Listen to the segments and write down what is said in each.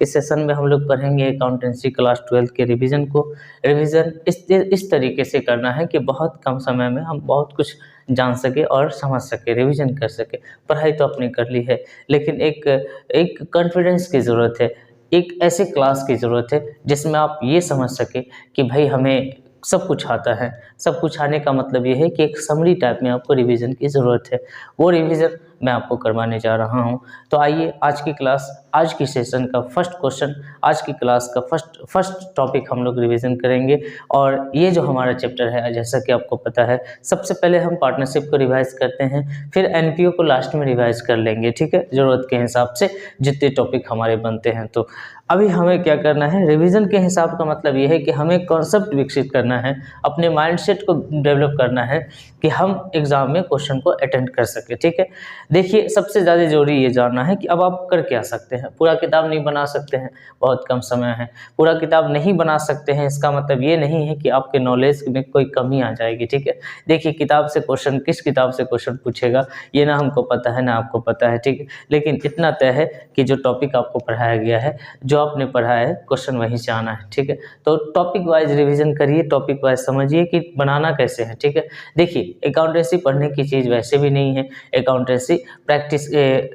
इस सेशन में हम लोग पढ़ेंगे अकाउंटेंसी क्लास 12 के रिवीजन को। रिवीजन इस तरीके से करना है कि बहुत कम समय में हम बहुत कुछ जान सके और समझ सके, रिवीजन कर सके। पढ़ाई तो अपनी कर ली है, लेकिन एक कॉन्फिडेंस की ज़रूरत है, एक ऐसे क्लास की ज़रूरत है जिसमें आप ये समझ सके कि भाई हमें सब कुछ आता है। सब कुछ आने का मतलब ये है कि एक समरी टाइप में आपको रिवीजन की ज़रूरत है। वो रिवीजन मैं आपको करवाने जा रहा हूँ। तो आइए आज की क्लास, आज की सेशन का फर्स्ट क्वेश्चन, आज की क्लास का फर्स्ट टॉपिक हम लोग रिवीजन करेंगे। और ये जो हमारा चैप्टर है, जैसा कि आपको पता है, सबसे पहले हम पार्टनरशिप को रिवाइज करते हैं, फिर एनपीओ को लास्ट में रिवाइज कर लेंगे, ठीक है, ज़रूरत के हिसाब से जितने टॉपिक हमारे बनते हैं। तो अभी हमें क्या करना है, रिवीजन के हिसाब का मतलब ये है कि हमें कॉन्सेप्ट विकसित करना है, अपने माइंडसेट को डेवलप करना है कि हम एग्ज़ाम में क्वेश्चन को अटेंड कर सके, ठीक है। देखिए, सबसे ज़्यादा ज़रूरी ये जानना है कि अब आप कर क्या सकते हैं। पूरा किताब नहीं बना सकते हैं, बहुत कम समय है। पूरा किताब नहीं बना सकते हैं, इसका मतलब ये नहीं है कि आपके नॉलेज में कोई कमी आ जाएगी, ठीक है। देखिए, किताब से क्वेश्चन, किस किताब से क्वेश्चन पूछेगा ये ना हमको पता है ना आपको पता है, ठीक है। लेकिन इतना तय है कि जो टॉपिक आपको पढ़ाया गया है, जो आपने पढ़ा है, क्वेश्चन वहीं से आना है, ठीक है। तो टॉपिक वाइज रिवीजन करिए, टॉपिक वाइज समझिए कि बनाना कैसे है, ठीक है। देखिए, अकाउंटेंसी पढ़ने की चीज़ वैसे भी नहीं है, अकाउंटेंसी प्रैक्टिस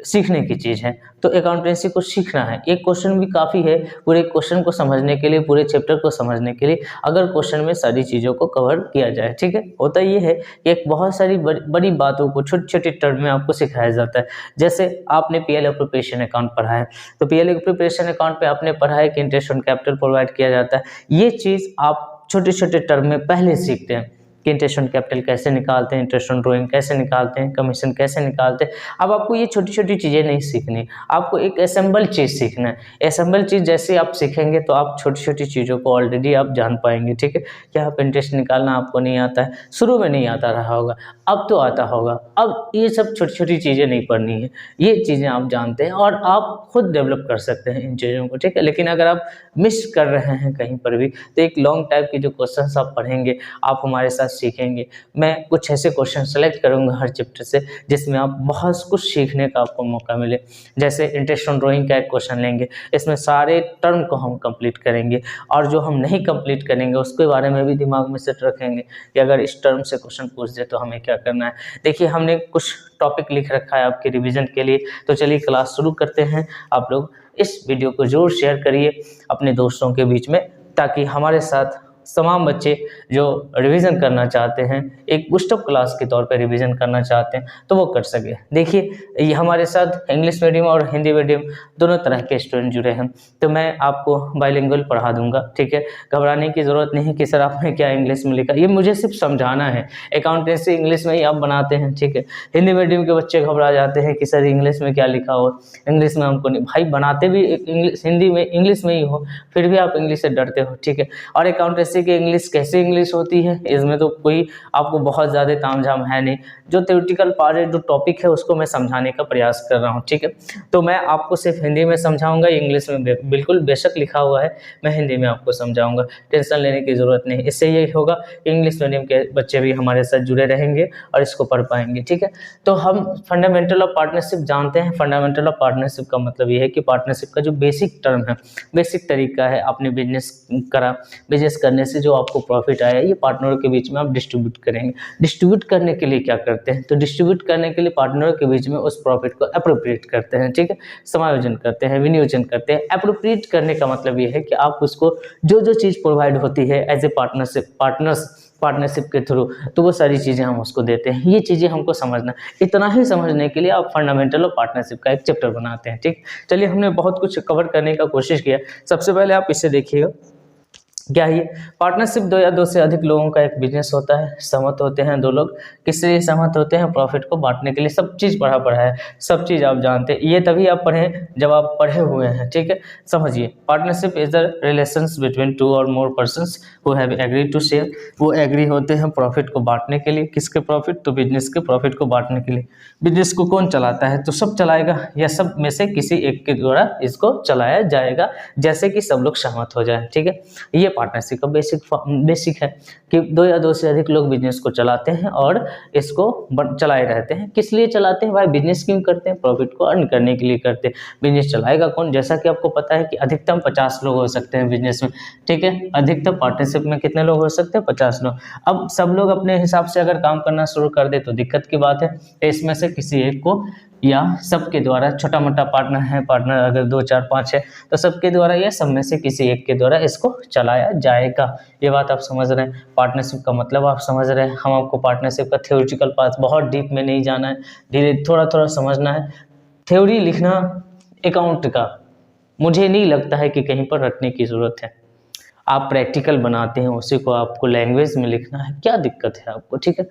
सीखने की चीज़ है। तो अकाउंटेंसी को सीखना है, एक क्वेश्चन भी काफ़ी है पूरे क्वेश्चन को समझने के लिए, पूरे चैप्टर को समझने के लिए, अगर क्वेश्चन में सारी चीज़ों को कवर किया जाए, ठीक है। होता ये है कि एक बहुत सारी बड़ी बातों को छोटी छोटी टर्म में आपको सिखाया जाता है। जैसे आपने पीएल एप्रोप्रिएशन अकाउंट पढ़ा है, तो पीएल एप्रोप्रिएशन अकाउंट पे आपने पढ़ा है कि इंटरेस्ट ऑन कैपिटल प्रोवाइड किया जाता है। ये चीज़ आप छोटे छोटे टर्म में पहले सीखते हैं कि इंटरेस्ट ऑन कैपिटल कैसे निकालते हैं, इंटरेस्ट ऑन ड्राइंग कैसे निकालते हैं, कमीशन कैसे निकालते हैं। अब आपको ये छोटी छोटी चीज़ें नहीं सीखनी, आपको एक असेंबल चीज़ सीखना है। असेंबल चीज़ जैसे आप सीखेंगे तो आप छोटी छोटी चीज़ों को ऑलरेडी आप जान पाएंगे, ठीक है। क्या आप इंटरेस्ट निकालना आपको नहीं आता है, शुरू में नहीं आता रहा होगा, अब तो आता होगा। अब ये सब छोटी छोटी चीज़ें नहीं पढ़नी है, ये चीज़ें आप जानते हैं और आप खुद डेवलप कर सकते हैं इन चीज़ों को, ठीक है। लेकिन अगर आप मिस कर रहे हैं कहीं पर भी, तो एक लॉन्ग टाइप के जो क्वेश्चंस आप पढ़ेंगे, आप हमारे साथ सीखेंगे। मैं कुछ ऐसे क्वेश्चन सेलेक्ट करूंगा हर चैप्टर से जिसमें आप बहुत कुछ सीखने का आपको मौका मिले। जैसे इंटरेस्ट ऑन ड्राइंग का एक क्वेश्चन लेंगे, इसमें सारे टर्म को हम कंप्लीट करेंगे और जो हम नहीं कंप्लीट करेंगे उसके बारे में भी दिमाग में सेट रखेंगे कि अगर इस टर्म से क्वेश्चन पूछ दे तो हमें क्या करना है। देखिए, हमने कुछ टॉपिक लिख रखा है आपके रिवीजन के लिए, तो चलिए क्लास शुरू करते हैं। आप लोग इस वीडियो को जरूर शेयर करिए अपने दोस्तों के बीच में, ताकि हमारे साथ तमाम बच्चे जो रिवीजन करना चाहते हैं, एक बूस्टअप क्लास के तौर पर रिवीजन करना चाहते हैं, तो वो कर सके। देखिए, ये हमारे साथ इंग्लिश मीडियम और हिंदी मीडियम दोनों तरह के स्टूडेंट जुड़े हैं, तो मैं आपको बाइलिंगुअल पढ़ा दूंगा, ठीक है। घबराने की ज़रूरत नहीं कि सर आपने क्या इंग्लिश में लिखा, ये मुझे सिर्फ समझाना है। अकाउंटेंसी इंग्लिश में ही आप बनाते हैं, ठीक है। हिंदी मीडियम के बच्चे घबरा जाते हैं कि सर इंग्लिश में क्या लिखा हो, इंग्लिश में हमको नहीं। भाई, बनाते भी इंग्लिश हिंदी में इंग्लिश में ही हो, फिर भी आप इंग्लिश से डरते हो, ठीक है। और अकाउंटेंसी कि इंग्लिश कैसे इंग्लिश होती है, इसमें तो कोई आपको बहुत ज़्यादा तामझाम है नहीं। जो थ्योरेटिकल पार्ट है, जो टॉपिक है, उसको मैं समझाने का प्रयास कर रहा हूँ, ठीक है। तो मैं आपको सिर्फ हिंदी में समझाऊंगा, इंग्लिश में बिल्कुल बेशक लिखा हुआ है, मैं हिंदी में आपको समझाऊंगा, टेंशन लेने की ज़रूरत नहीं। इससे यही होगा कि इंग्लिश मीडियम के बच्चे भी हमारे साथ जुड़े रहेंगे और इसको पढ़ पाएंगे, ठीक है। तो हम फंडामेंटल ऑफ पार्टनरशिप जानते हैं। फंडामेंटल ऑफ पार्टनरशिप का मतलब ये है कि पार्टनरशिप का जो बेसिक टर्म है, बेसिक तरीका है, आपने बिजनेस करा, बिजनेस करने से जो आपको प्रॉफिट आया, ये पार्टनरों के बीच में आप डिस्ट्रीब्यूट करेंगे। डिस्ट्रीब्यूट करने के लिए क्या करते हैं, तो डिस्ट्रीब्यूट करने के लिए पार्टनरों के बीच में उस प्रॉफिट को अप्रोप्रिएट करते हैं, ठीक है। समायोजन करते हैं, विनियोजन करते हैं। अप्रोप्रिएट करने का मतलब ये है कि आप उसको जो जो चीज़ प्रोवाइड होती है एज ए पार्टनरशिप के थ्रू, तो वो सारी चीज़ें हम उसको देते हैं। ये चीज़ें हमको समझना, इतना ही समझने के लिए आप फंडामेंटल ऑफ पार्टनरशिप का एक चैप्टर बनाते हैं, ठीक। चलिए, हमने बहुत कुछ कवर करने का कोशिश किया। सबसे पहले आप इसे देखिएगा, क्या है पार्टनरशिप, दो या दो से अधिक लोगों का एक बिजनेस होता है। सहमत होते हैं दो लोग, किससे सहमत होते हैं, प्रॉफिट को बांटने के लिए। सब चीज़ पढ़ा है, सब चीज़ आप जानते हैं। ये तभी आप पढ़ें जब आप पढ़े हुए हैं, ठीक है। समझिए, partnership is the relations between two or more persons who have agreed to share. वो एग्री होते हैं प्रॉफिट को बांटने के लिए। किसके प्रॉफिट, तो बिजनेस के प्रॉफिट को बांटने के लिए। बिजनेस को कौन चलाता है, तो सब चलाएगा, या सब में से किसी एक के द्वारा इसको चलाया जाएगा, जैसे कि सब लोग सहमत हो जाए, ठीक है। ये पार्टनरशिप का बेसिक है कि 2 या 2 से अधिक लोग बिजनेस को चलाते हैं और इसको चलाए रहते हैं। किस लिए चलाते हैं भाई? बिजनेस क्यों करते हैं? प्रॉफिट को अर्न करने के लिए करते हैं। बिजनेस चलाएगा कौन? जैसा कि आपको पता है कि अधिकतम 50 लोग हो सकते हैं बिजनेस में, ठीक है। अधिकतम पार्टनरशिप में कितने लोग हो सकते हैं? 50 लोग। अब सब लोग अपने हिसाब से अगर काम करना शुरू कर दे तो दिक्कत की बात है। इसमें से किसी एक को या सबके द्वारा, छोटा मोटा पार्टनर है, पार्टनर अगर 2 4 5 है तो सबके द्वारा या सब में से किसी एक के द्वारा इसको चलाया जाएगा। ये बात आप समझ रहे हैं? पार्टनरशिप का मतलब आप समझ रहे हैं। हम आपको पार्टनरशिप का थ्योरेटिकल पार्ट, बहुत डीप में नहीं जाना है, धीरे थोड़ा थोड़ा समझना है। थ्योरी लिखना अकाउंट का मुझे नहीं लगता है कि कहीं पर रटने की ज़रूरत है। आप प्रैक्टिकल बनाते हैं, उसी को आपको लैंग्वेज में लिखना है, क्या दिक्कत है आपको? ठीक है,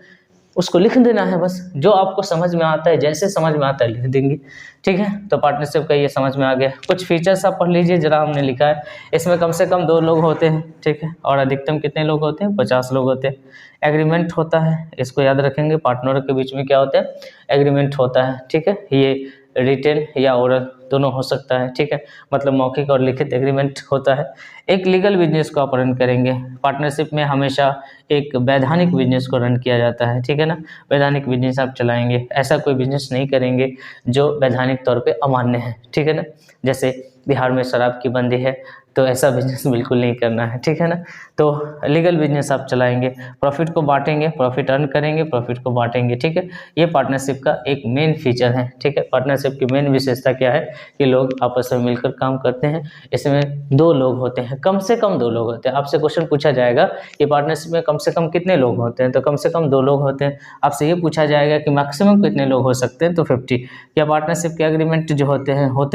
उसको लिख देना है बस। जो आपको समझ में आता है, जैसे समझ में आता है लिख देंगे, ठीक है। तो पार्टनरशिप का ये समझ में आ गया। कुछ फीचर्स आप पढ़ लीजिए जरा, हमने लिखा है इसमें कम से कम 2 लोग होते हैं, ठीक है, और अधिकतम कितने लोग होते हैं? 50 लोग होते हैं। एग्रीमेंट होता है, इसको याद रखेंगे, पार्टनरों के बीच में क्या होता है? एग्रीमेंट होता है, ठीक है। ये रिटेन या ओरल दोनों हो सकता है, ठीक है, मतलब मौखिक और लिखित एग्रीमेंट होता है। एक लीगल बिजनेस को आप रन करेंगे। पार्टनरशिप में हमेशा एक वैधानिक बिजनेस को रन किया जाता है, ठीक है ना। वैधानिक बिजनेस आप चलाएंगे, ऐसा कोई बिजनेस नहीं करेंगे जो वैधानिक तौर पे अमान्य है, ठीक है ना। जैसे बिहार में शराब की बंदी है तो ऐसा बिजनेस बिल्कुल नहीं करना है, ठीक है ना। तो लीगल बिजनेस आप चलाएंगे, प्रॉफिट को बांटेंगे, प्रॉफिट अर्न करेंगे, प्रॉफिट को बांटेंगे, ठीक है। ये पार्टनरशिप का एक मेन फीचर है, ठीक है। पार्टनरशिप की मेन विशेषता क्या है कि लोग आपस में मिलकर काम करते हैं। इसमें 2 लोग होते हैं, कम से कम 2 लोग होते हैं। आपसे क्वेश्चन पूछा जाएगा कि पार्टनरशिप में कम से कम कितने लोग होते हैं, तो कम से कम 2 लोग होते हैं। आपसे ये पूछा जाएगा कि मैक्सिमम कितने लोग हो सकते हैं, तो 50। क्या पार्टनरशिप के एग्रीमेंट जो होते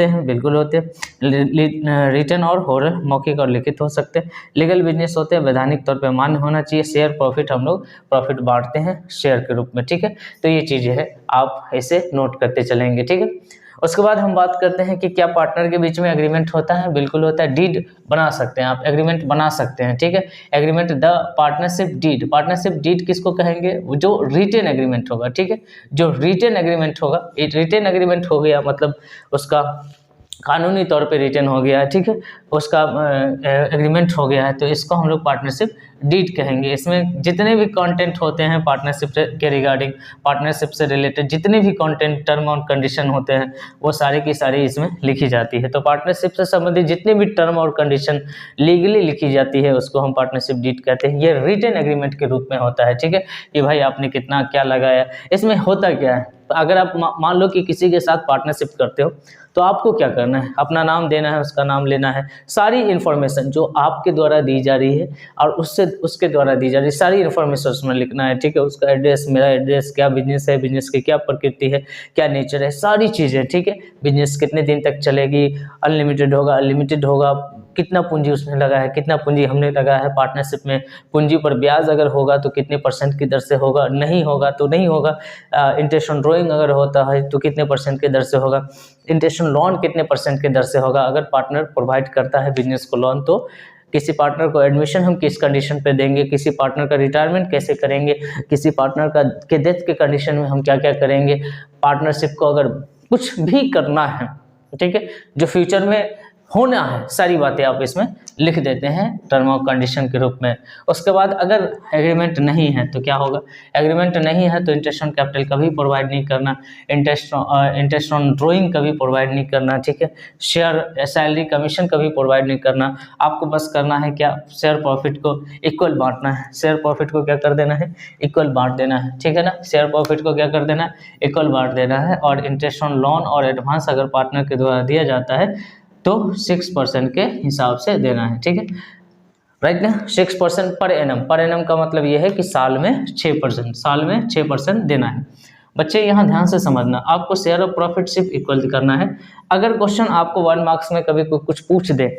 हैं बिल्कुल होते हैं। रिटन और ओरल, मौखिक और लिखित हो सकते हैं। लीगल बिजनेस होते हैं, वैधानिक तौर पे मान्य होना चाहिए। शेयर प्रॉफिट, हम लोग प्रॉफिट बांटते हैं शेयर के रूप में, ठीक है। तो ये चीज़ें हैं, आप इसे नोट करते चलेंगे, ठीक है। उसके बाद हम बात करते हैं कि क्या पार्टनर के बीच में एग्रीमेंट होता है? बिल्कुल होता है। डीड बना सकते हैं आप, एग्रीमेंट बना सकते हैं, ठीक है। Agreement, the partnership deed. Partnership deed किसको कहेंगे? जो रिटेन एग्रीमेंट होगा, ठीक है। जो रिटेन एग्रीमेंट होगा, रिटेन एग्रीमेंट हो गया मतलब उसका कानूनी तौर पे रिटर्न हो गया है, ठीक है, उसका एग्रीमेंट हो गया है, तो इसको हम लोग पार्टनरशिप डीड कहेंगे। इसमें जितने भी कंटेंट होते हैं पार्टनरशिप के रिगार्डिंग, पार्टनरशिप से रिलेटेड जितने भी कंटेंट, टर्म और कंडीशन होते हैं वो सारी की सारी इसमें लिखी जाती है। तो पार्टनरशिप से संबंधित जितने भी टर्म और कंडीशन लीगली लिखी जाती है उसको हम पार्टनरशिप डीड कहते हैं। ये रिटन एग्रीमेंट के रूप में होता है, ठीक है, कि भाई आपने कितना क्या लगाया। इसमें होता क्या है, अगर आप मान लो कि किसी के साथ पार्टनरशिप करते हो तो आपको क्या करना है? अपना नाम देना है, उसका नाम लेना है, सारी इन्फॉर्मेशन जो आपके द्वारा दी जा रही है और उसके द्वारा दी जा रही है सारी इन्फॉर्मेशन उसमें लिखना है, ठीक है। उसका एड्रेस, मेरा एड्रेस, क्या बिजनेस है, बिजनेस की क्या प्रकृति है, क्या नेचर है, सारी चीज़ें, ठीक है। बिजनेस कितने दिन तक चलेगी, अनलिमिटेड होगा, अनलिमिटेड होगा, कितना पूंजी उसमें लगा है, कितना पूंजी हमने लगा है पार्टनरशिप में, पूंजी पर ब्याज अगर होगा तो कितने % की दर से होगा, नहीं होगा तो नहीं होगा। इंटरेस्ट ऑन ड्रॉइंग अगर होता है तो कितने % के दर से होगा, इंटरेस्ट ऑन लोन कितने % के दर से होगा। अगर पार्टनर प्रोवाइड करता है बिजनेस को लोन तो किसी पार्टनर को एडमिशन हम किस कंडीशन पे देंगे, किसी पार्टनर का रिटायरमेंट कैसे करेंगे, किसी पार्टनर का के डेथ के कंडीशन में हम क्या क्या करेंगे। पार्टनरशिप को अगर कुछ भी करना है, ठीक है, जो फ्यूचर में होना है, सारी बातें आप इसमें लिख देते हैं टर्म और कंडीशन के रूप में। उसके बाद अगर एग्रीमेंट नहीं है तो क्या होगा? एग्रीमेंट नहीं है तो इंटरेस्ट ऑन कैपिटल कभी प्रोवाइड नहीं करना, इंटरेस्ट ऑन ड्रॉइंग कभी प्रोवाइड नहीं करना, ठीक है। शेयर, सैलरी, कमीशन कभी प्रोवाइड नहीं करना। आपको बस करना है क्या? शेयर प्रॉफिट को इक्वल बांटना है। शेयर प्रॉफिट को क्या कर देना है? इक्वल बांट देना है, ठीक है ना। शेयर प्रॉफिट को क्या कर देना है? इक्वल बांट देना है। और इंटरेस्ट ऑन लोन और एडवांस अगर पार्टनर के द्वारा दिया जाता है तो 6% के हिसाब से देना है, ठीक है, राइट ना। 6% पर एनम, पर एनम का मतलब ये है कि साल में 6%, साल में 6% देना है। बच्चे यहाँ ध्यान से समझना, आपको शेयर ऑफ प्रॉफिट सिर्फ इक्वल करना है। अगर क्वेश्चन आपको 1 मार्क्स में कभी कुछ पूछ दे,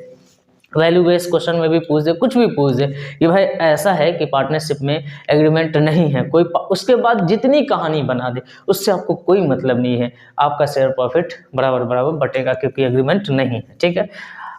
वैल्यू बेस्ड क्वेश्चन में भी पूछ दे, कुछ भी पूछ दे कि भाई ऐसा है कि पार्टनरशिप में एग्रीमेंट नहीं है, कोई उसके बाद जितनी कहानी बना दे उससे आपको कोई मतलब नहीं है, आपका शेयर प्रॉफिट बराबर बराबर बटेगा क्योंकि एग्रीमेंट नहीं है, ठीक है।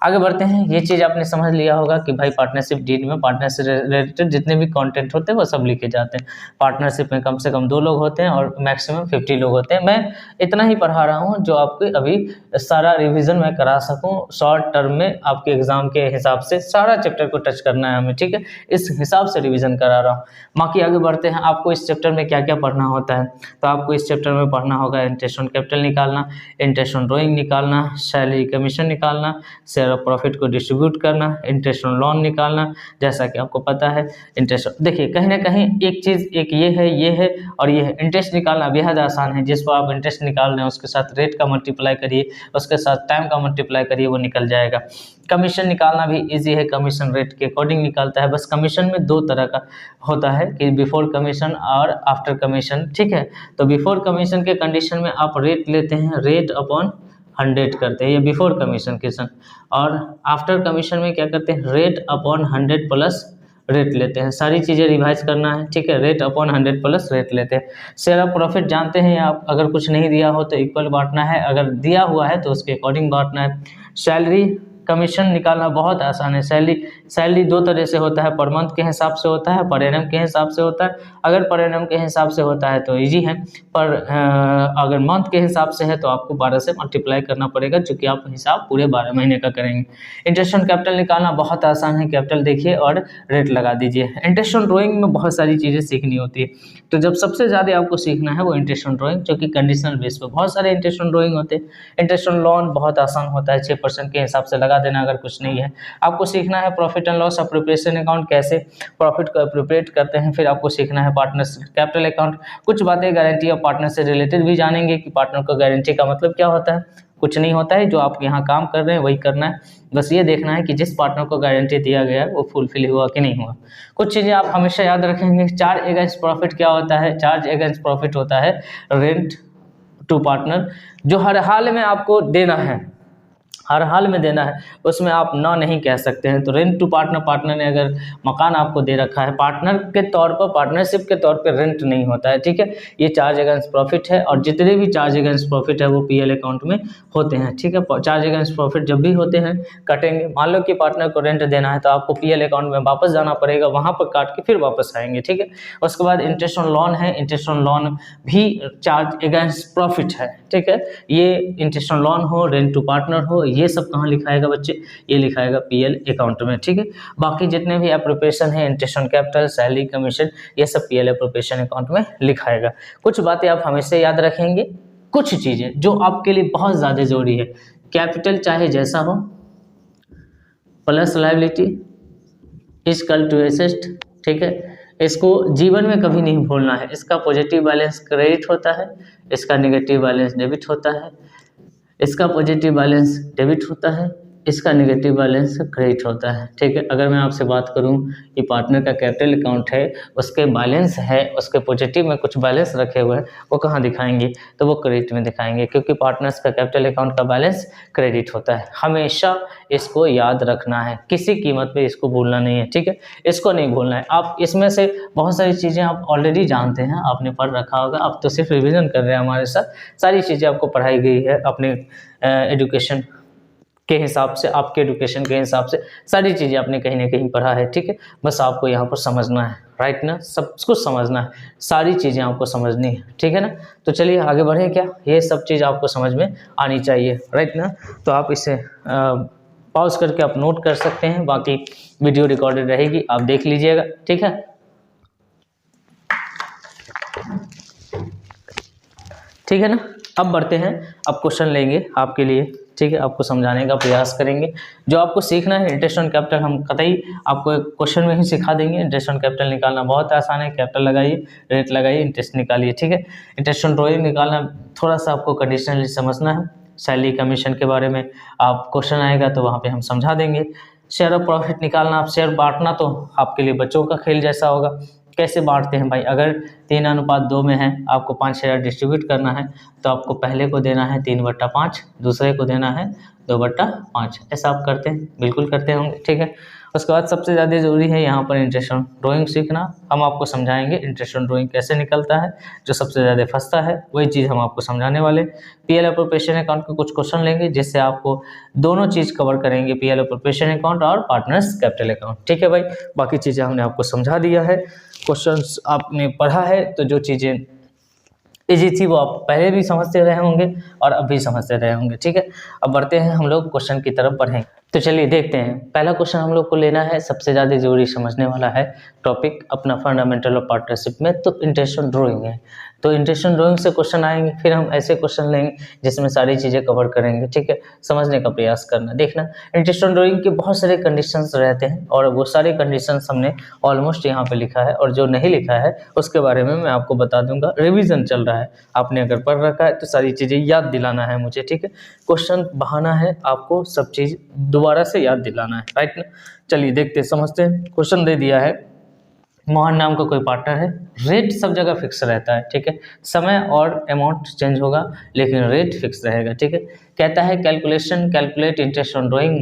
आगे बढ़ते हैं। ये चीज़ आपने समझ लिया होगा कि भाई पार्टनरशिप डीड में पार्टनरशिप रिलेटेड जितने भी कंटेंट होते हैं वो सब लिखे जाते हैं। पार्टनरशिप में कम से कम 2 लोग होते हैं और मैक्सिमम 50 लोग होते हैं। मैं इतना ही पढ़ा रहा हूँ जो आपके अभी सारा रिवीजन मैं करा सकूँ शॉर्ट टर्म में, आपके एग्जाम के हिसाब से सारा चैप्टर को टच करना है हमें, ठीक है, इस हिसाब से रिवीजन करा रहा हूँ। बाकी आगे बढ़ते हैं। आपको इस चैप्टर में क्या क्या पढ़ना होता है, तो आपको इस चैप्टर में पढ़ना होगा इंटरेस्ट ऑन कैपिटल निकालना, इंटरेस्ट ऑन ड्रॉइंग निकालना, सैलरी कमीशन निकालना, शेयर ऑफ प्रॉफिट को डिस्ट्रीब्यूट करना, इंटरेस्ट ऑन लोन निकालना। जैसा कि आपको पता है इंटरेस्ट, देखिए कहीं ना कहीं एक चीज़, एक ये है और ये है। इंटरेस्ट निकालना बेहद आसान है, जिसको आप इंटरेस्ट निकाल रहे हैं उसके साथ रेट का मल्टीप्लाई करिए, उसके साथ टाइम का मल्टीप्लाई करिए, वो निकल जाएगा। कमीशन निकालना भी इजी है, कमीशन रेट के अकॉर्डिंग निकालता है। बस कमीशन में 2 तरह का होता है कि बिफोर कमीशन और आफ्टर कमीशन, ठीक है। तो बिफोर कमीशन के कंडीशन में आप रेट लेते हैं, रेट अपॉन 100 करते हैं, ये बिफोर कमीशन क्वेश्चन। और आफ्टर कमीशन में क्या करते हैं, रेट अपॉन 100 प्लस रेट लेते हैं। सारी चीज़ें रिवाइज करना है, ठीक है। रेट अपॉन 100 प्लस रेट लेते हैं। शेयर ऑफ प्रॉफिट जानते हैं आप, अगर कुछ नहीं दिया हो तो इक्वल बांटना है, अगर दिया हुआ है तो उसके अकॉर्डिंग बांटना है। सैलरी कमीशन निकालना बहुत आसान है। सैलरी 2 तरह से होता है, पर मंथ के हिसाब से होता है, पर एनम के हिसाब से होता है। अगर पर एनम के हिसाब से होता है तो इजी है, पर अगर मंथ के हिसाब से है तो आपको 12 से मल्टीप्लाई करना पड़ेगा, क्योंकि आप हिसाब पूरे 12 महीने का करेंगे। इंटरेस्ट ऑन कैपिटल निकालना बहुत आसान है, कैपिटल देखिए और रेट लगा दीजिए। इंटरेस्ट ऑन ड्रॉइंग में बहुत सारी चीज़ें सीखनी होती है, तो जब सबसे ज़्यादा आपको सीखना है वो इंटरेस्ट ऑन ड्रॉइंग, जो कि कंडीशनल बेस पे बहुत सारे इंटरेस्ट ऑन ड्रॉइंग होते हैं। इंटरेस्ट ऑन लोन बहुत आसान होता है, 6% के हिसाब से लगा देना अगर कुछ नहीं है। आपको सीखना है profit and loss appropriation account, कैसे प्रॉफिट को अप्रोप्रिएट करते हैं। फिर आपको सीखना है पार्टनरशिप कैपिटल अकाउंट, कुछ बातें गारंटी और पार्टनर से रिलेटेड भी जानेंगे कि पार्टनर को गारंटी का मतलब क्या होता है। कुछ नहीं होता है, जो आप यहाँ काम कर रहे हैं वही करना है, बस ये देखना है कि जिस पार्टनर को गारंटी दिया गया है वो फुलफिल हुआ कि नहीं हुआ। कुछ चीज़ें आप हमेशा याद रखेंगे। चार्ज अगेंस्ट प्रॉफिट क्या होता है, चार्ज अगेंस्ट प्रॉफिट होता है रेंट टू पार्टनर, जो हर हाल में आपको देना है, हर हाल में देना है, उसमें आप ना नहीं कह सकते हैं। तो रेंट टू पार्टनर, पार्टनर ने अगर मकान आपको दे रखा है पार्टनर के तौर पर, पार्टनरशिप के तौर पर रेंट नहीं होता है, ठीक है। ये चार्ज अगेंस्ट प्रॉफिट है, और जितने भी चार्ज अगेंस्ट प्रॉफिट है वो पीएल अकाउंट में होते हैं, ठीक है। चार्ज अगेंस्ट प्रॉफिट जब भी होते हैं कटेंगे। मान लो कि पार्टनर को रेंट देना है तो आपको पीएल अकाउंट में वापस जाना पड़ेगा, वहाँ पर काट के फिर वापस आएंगे, ठीक है। उसके बाद इंटरेस्ट ऑन लोन है, इंटरेस्ट ऑन लोन भी चार्ज अगेंस्ट प्रॉफिट है, ठीक है। ये इंटरेस्ट ऑन लोन हो, रेंट टू पार्टनर हो, ये सब कहाँ लिखाएगा बच्चे, ये लिखाएगा पीएल अकाउंट में, ठीक है। बाकी जितने भी एप्रोप्रिएशन है, interest on capital, salary commission, ये सब पीएल एप्रोप्रिएशन अकाउंट में लिखाएगा। कुछ बातें आप हमेशा याद रखेंगे, कुछ चीजें जो आपके लिए बहुत ज्यादा जरूरी है। कैपिटल चाहे जैसा हो, plus liability equal to asset, ठीक है। इसको जीवन में कभी नहीं भूलना है। इसका पॉजिटिव बैलेंस क्रेडिट होता है, इसका नेगेटिव बैलेंस डेबिट होता है, इसका पॉजिटिव बैलेंस डेबिट होता है, इसका नेगेटिव बैलेंस क्रेडिट होता है, ठीक है। अगर मैं आपसे बात करूं कि पार्टनर का कैपिटल अकाउंट है, उसके बैलेंस है, उसके पॉजिटिव में कुछ बैलेंस रखे हुए हैं, वो कहाँ दिखाएंगे, तो वो क्रेडिट में दिखाएंगे, क्योंकि पार्टनर्स का कैपिटल अकाउंट का बैलेंस क्रेडिट होता है। हमेशा इसको याद रखना है, किसी कीमत पे इसको भूलना नहीं है, ठीक है। इसको नहीं भूलना है। आप इसमें से बहुत सारी चीज़ें आप ऑलरेडी जानते हैं, आपने पढ़ रखा होगा, आप तो सिर्फ रिविजन कर रहे हैं हमारे साथ। सारी चीज़ें आपको पढ़ाई गई है अपने एजुकेशन के हिसाब से, आपके एजुकेशन के हिसाब से सारी चीज़ें आपने कहीं ना कहीं पढ़ा है, ठीक है। बस आपको यहाँ पर समझना है, राइट ना, सब कुछ समझना है, सारी चीज़ें आपको समझनी है, ठीक है ना। तो चलिए आगे बढ़े, क्या ये सब चीज़ आपको समझ में आनी चाहिए, राइट ना। तो आप इसे पॉज करके आप नोट कर सकते हैं, बाकी वीडियो रिकॉर्डेड रहेगी, आप देख लीजिएगा, ठीक है। ठीक है ना। अब बढ़ते हैं, अब क्वेश्चन लेंगे आपके लिए, ठीक है। आपको समझाने का प्रयास करेंगे। जो आपको सीखना है इंटरेस्ट ऑन कैपिटल, हम कतई आपको एक क्वेश्चन में ही सिखा देंगे। इंटरेस्ट ऑन कैपिटल निकालना बहुत आसान है, कैपिटल लगाइए, रेट लगाइए, इंटरेस्ट निकालिए, ठीक है। इंटरेस्ट ऑन ड्रॉइंग निकालना थोड़ा सा आपको कंडीशनली समझना है। सैलरी कमीशन के बारे में आप क्वेश्चन आएगा तो वहाँ पे हम समझा देंगे। शेयर ऑफ प्रॉफिट निकालना, आप शेयर बांटना तो आपके लिए बच्चों का खेल जैसा होगा। कैसे बांटते हैं भाई, अगर 3:2 में है, आपको 5 शेयर डिस्ट्रीब्यूट करना है, तो आपको पहले को देना है 3/5, दूसरे को देना है 2/5 ऐसा आप करते हैं, बिल्कुल करते होंगे, ठीक है। उसके बाद सबसे ज़्यादा ज़रूरी है यहाँ पर इंटरेस्ट ऑन ड्राइंग सीखना। हम आपको समझाएंगे इंटरेस्ट ऑन ड्राइंग कैसे निकलता है, जो सबसे ज़्यादा फंसता है वही चीज़ हम आपको समझाने वाले। पीएल अप्रोप्रिएशन अकाउंट के कुछ क्वेश्चन लेंगे जिससे आपको दोनों चीज़ कवर करेंगे, पीएल अप्रोप्रिएशन अकाउंट और पार्टनर्स कैपिटल अकाउंट, ठीक है भाई। बाकी चीज़ें हमने आपको समझा दिया है, क्वेश्चंस आपने पढ़ा है, तो जो चीज़ें इजी थी वो आप पहले भी समझते रहे होंगे और अब भी समझते रहे होंगे, ठीक है। अब बढ़ते हैं हम लोग क्वेश्चन की तरफ बढ़ें। तो चलिए देखते हैं, पहला क्वेश्चन हम लोग को लेना है, सबसे ज़्यादा जरूरी समझने वाला है टॉपिक अपना फंडामेंटल ऑफ पार्टनरशिप में, तो इंटरेस्ट ऑन ड्राइंग है। तो इंटरेस्ट ऑन ड्राइंग से क्वेश्चन आएंगे, फिर हम ऐसे क्वेश्चन लेंगे जिसमें सारी चीज़ें कवर करेंगे, ठीक है। समझने का प्रयास करना। देखना, इंटरेस्ट ऑन ड्राइंग के बहुत सारे कंडीशंस रहते हैं और वो सारे कंडीशंस हमने ऑलमोस्ट यहाँ पे लिखा है, और जो नहीं लिखा है उसके बारे में मैं आपको बता दूंगा। रिवीजन चल रहा है, आपने अगर पढ़ रखा है तो सारी चीज़ें याद दिलाना है मुझे, ठीक है। क्वेश्चन बहाना है, आपको सब चीज़ दोबारा से याद दिलाना है, राइट ना। चलिए देखते समझते हैं। क्वेश्चन दे दिया है, मोहन नाम का कोई पार्टनर है, रेट सब जगह फिक्स रहता है, ठीक है। समय और अमाउंट चेंज होगा लेकिन रेट फिक्स रहेगा, ठीक है। कहता है calculate interest on drawing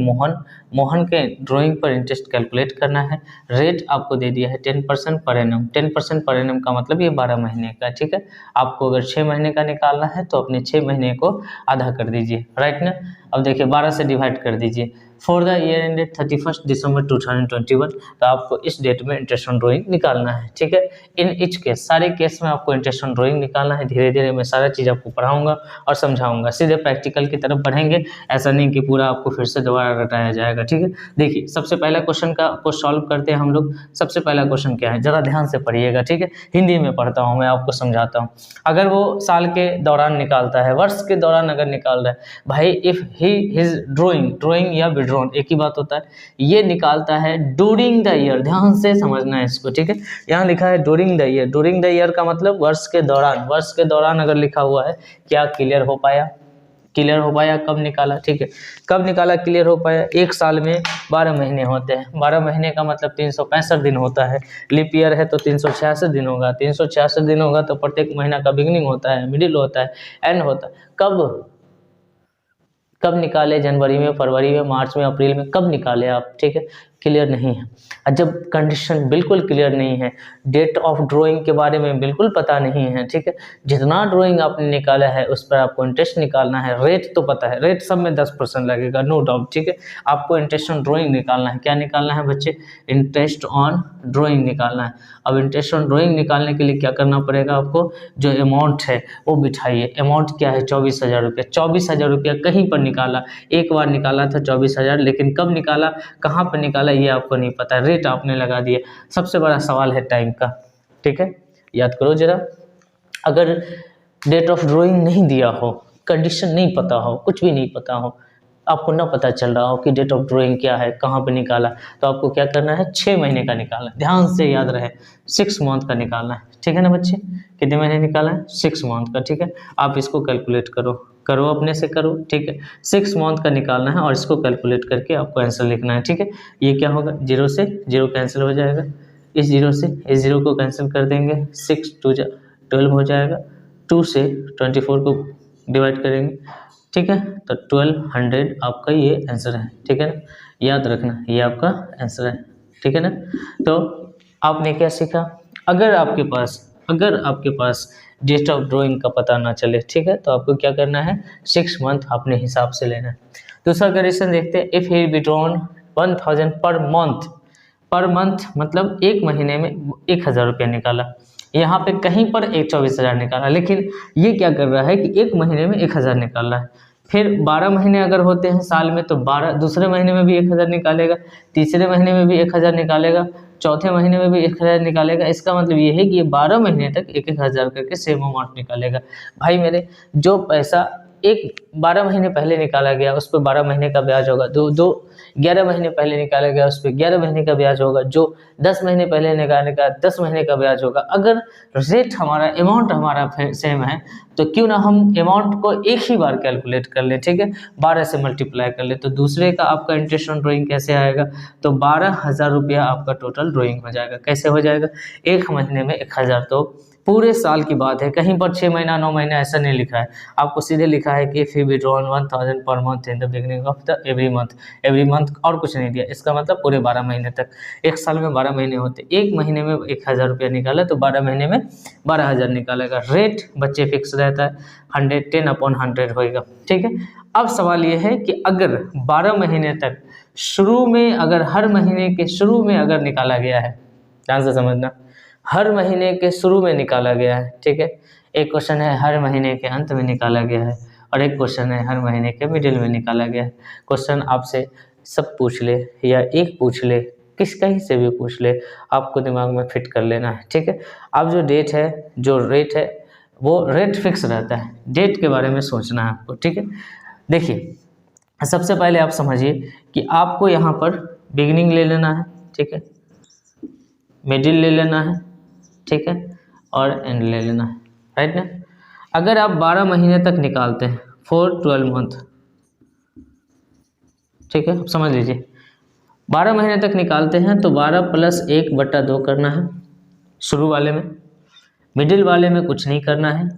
Mohan के ड्राइंग पर इंटरेस्ट कैलकुलेट करना है। रेट आपको दे दिया है 10% पर एनम। 10% पर एनम का मतलब ये 12 महीने का, ठीक है। आपको अगर 6 महीने का निकालना है तो अपने 6 महीने को आधा कर दीजिए, राइट ना। अब देखिए 12 से डिवाइड कर दीजिए। फॉर द ईयर एंडेड 31 दिसंबर 2021, तो आपको इस डेट में इंटरेस्ट ऑन ड्राइंग निकालना है, ठीक है। इन इच केस, सारे केस में आपको इंटरेस्ट ऑन ड्राइंग निकालना है। धीरे धीरे मैं सारा चीज़ आपको पढ़ाऊंगा और समझाऊंगा, सीधे प्रैक्टिकल की तरफ बढ़ेंगे, ऐसा नहीं कि पूरा आपको फिर से दोबारा रटाया जाएगा, ठीक है। देखिए सबसे पहला क्वेश्चन को सॉल्व करते हैं हम लोग। सबसे पहला क्वेश्चन क्या है, जरा ध्यान से पढ़िएगा, ठीक है। हिंदी में पढ़ता हूँ मैं, आपको समझाता हूँ। अगर वो साल के दौरान निकालता है, वर्ष के दौरान अगर निकाल रहा है भाई, इफ ही हिज ड्राइंग या विड्रॉन एक ही बात होता है, ये निकालता है ड्यूरिंग द ईयर, ध्यान से समझना है इसको, ठीक है। यहाँ लिखा है during the year, during the year का मतलब वर्ष के दौरान, वर्ष के दौरान अगर लिखा हुआ है, क्या क्लियर हो पाया? क्लियर हो पाया? कब निकाला, ठीक है। कब निकाला, क्लियर हो पाया। एक साल में 12 महीने होते हैं, 12 महीने का मतलब 365 दिन होता है। लीप ईयर है तो 366 दिन होगा, 366 दिन होगा तो प्रत्येक महीना का बिगिनिंग होता है, मिडिल होता है, एंड होता है। कब निकाले, जनवरी में, फरवरी में, मार्च में, अप्रैल में, कब निकाले आप, ठीक है। क्लियर नहीं है। और जब कंडीशन बिल्कुल क्लियर नहीं है, डेट ऑफ ड्राइंग के बारे में बिल्कुल पता नहीं है, ठीक है। जितना ड्राइंग आपने निकाला है उस पर आपको इंटरेस्ट निकालना है। रेट तो पता है, रेट सब में 10% लगेगा, नो डाउट, ठीक है। आपको इंटरेस्ट ऑन ड्राइंग निकालना है। क्या निकालना है बच्चे? इंटरेस्ट ऑन ड्राइंग निकालना है। अब इंटरेस्ट ऑन ड्राइंग निकालने के लिए क्या करना पड़ेगा आपको? जो अमाउंट है वो बिठाइए। अमाउंट क्या है? 24,000 रुपये। 24,000 रुपया कहीं पर निकाला, एक बार निकाला था 24,000, लेकिन कब निकाला, कहाँ पर निकाला, ये आपको नहीं पता। रेट आपने लगा दिया। सबसे बड़ा सवाल है टाइम का, ठीक है। याद करो जरा, अगर डेट ऑफ ड्राइंग नहीं दिया हो, कंडीशन नहीं पता हो, कुछ भी नहीं पता हो, आपको ना पता चल रहा हो कि डेट ऑफ ड्राइंग क्या है, कहाँ पे निकाला, तो आपको क्या करना है? 6 महीने का निकालना है। ध्यान से याद रहे, 6 मंथ का निकालना है, ठीक है ना बच्चे। कितने महीने निकाला है? 6 मंथ का, ठीक है। आप इसको कैलकुलेट करो अपने से करो, ठीक है। 6 मंथ का निकालना है और इसको कैलकुलेट करके आपको आंसर लिखना है, ठीक है। ये क्या होगा? 0 से 0 कैंसिल हो जाएगा, इस 0 से इस 0 को कैंसिल कर देंगे, 6 2 12 हो जाएगा, 2 से 24 को डिवाइड करेंगे, ठीक है। तो 1200 आपका ये आंसर है, ठीक है ना। याद रखना, ये आपका आंसर है, ठीक है ना। तो आपने क्या सीखा? अगर आपके पास डेट ऑफ ड्राइंग का पता ना चले, ठीक है, तो आपको क्या करना है? 6 मंथ अपने हिसाब से लेना है। दूसरा क्वेश्चन देखते हैं। If he withdrawn 1000 per month मतलब एक महीने में 1000 रुपया निकाला। यहाँ पे कहीं पर 24,000 निकाला, लेकिन ये क्या कर रहा है कि एक महीने में 1000 निकाल रहा है। फिर 12 महीने अगर होते हैं साल में, तो 12 दूसरे महीने में भी 1000 निकालेगा, तीसरे महीने में भी 1000 निकालेगा, चौथे महीने में भी 1000 निकालेगा। इसका मतलब ये है कि ये 12 महीने तक 1,000 करके सेम अमाउंट निकालेगा। भाई मेरे, जो पैसा 12 महीने पहले निकाला गया उस पर 12 महीने का ब्याज होगा, 11 महीने पहले निकाला गया उस पर 11 महीने का ब्याज होगा, जो 10 महीने पहले निकालने का 10 महीने का ब्याज होगा। अगर रेट हमारा, अमाउंट हमारा सेम है, तो क्यों ना हम अमाउंट को एक ही बार कैलकुलेट कर लें, ठीक है। 12 से मल्टीप्लाई कर ले, तो दूसरे का आपका इंटरेस्ट ऑन ड्राइंग कैसे आएगा? तो 12,000 रुपया आपका टोटल ड्राइंग हो जाएगा। कैसे हो जाएगा? एक महीने में 1000, तो पूरे साल की बात है, कहीं पर 6 महीना 9 महीना ऐसा नहीं लिखा है, आपको सीधे लिखा है कि if you withdrawn 1000 per month in the beginning of the every month, और कुछ नहीं दिया। इसका मतलब पूरे 12 महीने तक, एक साल में 12 महीने होते, एक महीने में 1000 रुपया निकाला तो 12 महीने में 12,000 निकालेगा। रेट बच्चे फिक्स रहता है, 110/100 होएगा, ठीक है। अब सवाल ये है कि अगर 12 महीने तक शुरू में, अगर हर महीने के शुरू में अगर निकाला गया है, ध्यान से समझना, हर महीने के शुरू में निकाला गया है, ठीक है। एक क्वेश्चन है हर महीने के अंत में निकाला गया है, और एक क्वेश्चन है हर महीने के मिडिल में निकाला गया है। क्वेश्चन आपसे सब पूछ ले या एक पूछ ले, किस कहीं से भी पूछ ले, आपको दिमाग में फिट कर लेना है, ठीक है। अब जो डेट है, जो रेट है, वो रेट फिक्स रहता है, डेट के बारे में सोचना है आपको, ठीक है। देखिए, सबसे पहले आप समझिए कि आपको यहाँ पर बिगिनिंग ले लेना है, ठीक है, मिडिल ले लेना है, ठीक है, और एंड ले लेना है, राइट ना। अगर आप 12 महीने तक निकालते हैं, 4-12 मंथ, ठीक है, समझ लीजिए, 12 महीने तक निकालते हैं तो 12 + 1/2 करना है शुरू वाले में, मिडिल वाले में कुछ नहीं करना है।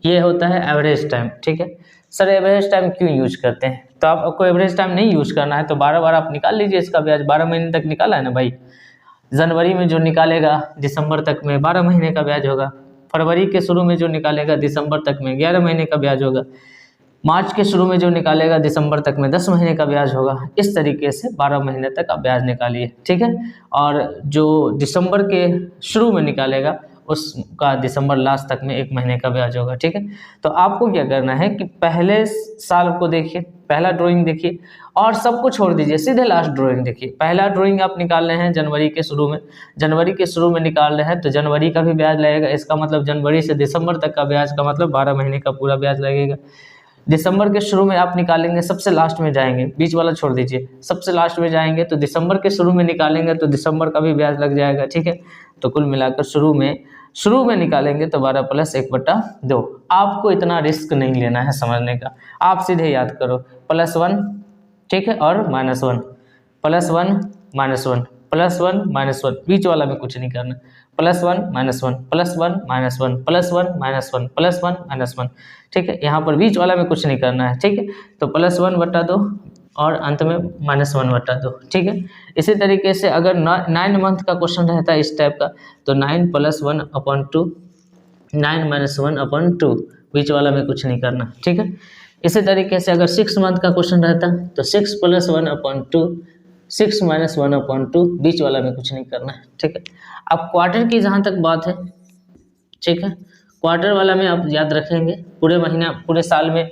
ये होता है एवरेज टाइम, ठीक है। सर एवरेज टाइम क्यों यूज करते हैं? तो आपको एवरेज टाइम नहीं यूज करना है तो 12 आप निकाल लीजिए इसका ब्याज। 12 महीने तक निकाला है ना भाई, जनवरी में जो निकालेगा दिसंबर तक में 12 महीने का ब्याज होगा, फरवरी के शुरू में जो निकालेगा दिसंबर तक में 11 महीने का ब्याज होगा, मार्च के शुरू में जो निकालेगा दिसंबर तक में 10 महीने का ब्याज होगा। इस तरीके से 12 महीने तक आप ब्याज निकालिए, ठीक है। और जो दिसंबर के शुरू में निकालेगा उसका दिसंबर लास्ट तक में 1 महीने का ब्याज होगा, ठीक है। तो आपको क्या करना है कि पहले साल को देखिए, पहला ड्राइंग देखिए और सबको छोड़ दीजिए, सीधे लास्ट ड्राइंग देखिए। पहला ड्राइंग आप निकाल रहे हैं जनवरी के शुरू में, जनवरी के शुरू में निकाल रहे हैं तो जनवरी का भी ब्याज लगेगा, इसका मतलब जनवरी से दिसंबर तक का ब्याज का मतलब 12 महीने का पूरा ब्याज लगेगा। दिसंबर के शुरू में आप निकालेंगे, सबसे लास्ट में जाएंगे, बीच वाला छोड़ दीजिए, सबसे लास्ट में जाएंगे तो दिसंबर के शुरू में निकालेंगे तो दिसंबर का भी ब्याज लग जाएगा, ठीक है। तो कुल मिलाकर शुरू में निकालेंगे तो 12 + 1/2। आपको इतना रिस्क नहीं लेना है समझने का, आप सीधे याद करो +1, ठीक है, और -1, +1 -1 +1 -1, बीच वाला में कुछ नहीं करना, +1 -1 +1 -1 +1 -1 +1 -1, ठीक है। यहाँ पर बीच वाला में कुछ नहीं करना है, ठीक है। तो +1/2 और अंत में -1/2, ठीक है। इसी तरीके से अगर 9 मंथ का क्वेश्चन रहता है इस टाइप का तो 9 + 1/2, 9 - 1/2, बीच वाला में कुछ नहीं करना, ठीक है। इसी तरीके से अगर 6 मंथ का क्वेश्चन रहता तो 6 + 1/2, 6 - 1/2, बीच वाला में कुछ नहीं करना है, ठीक है। अब क्वार्टर की जहाँ तक बात है, ठीक है, क्वार्टर वाला में आप याद रखेंगे पूरे महीना, पूरे साल में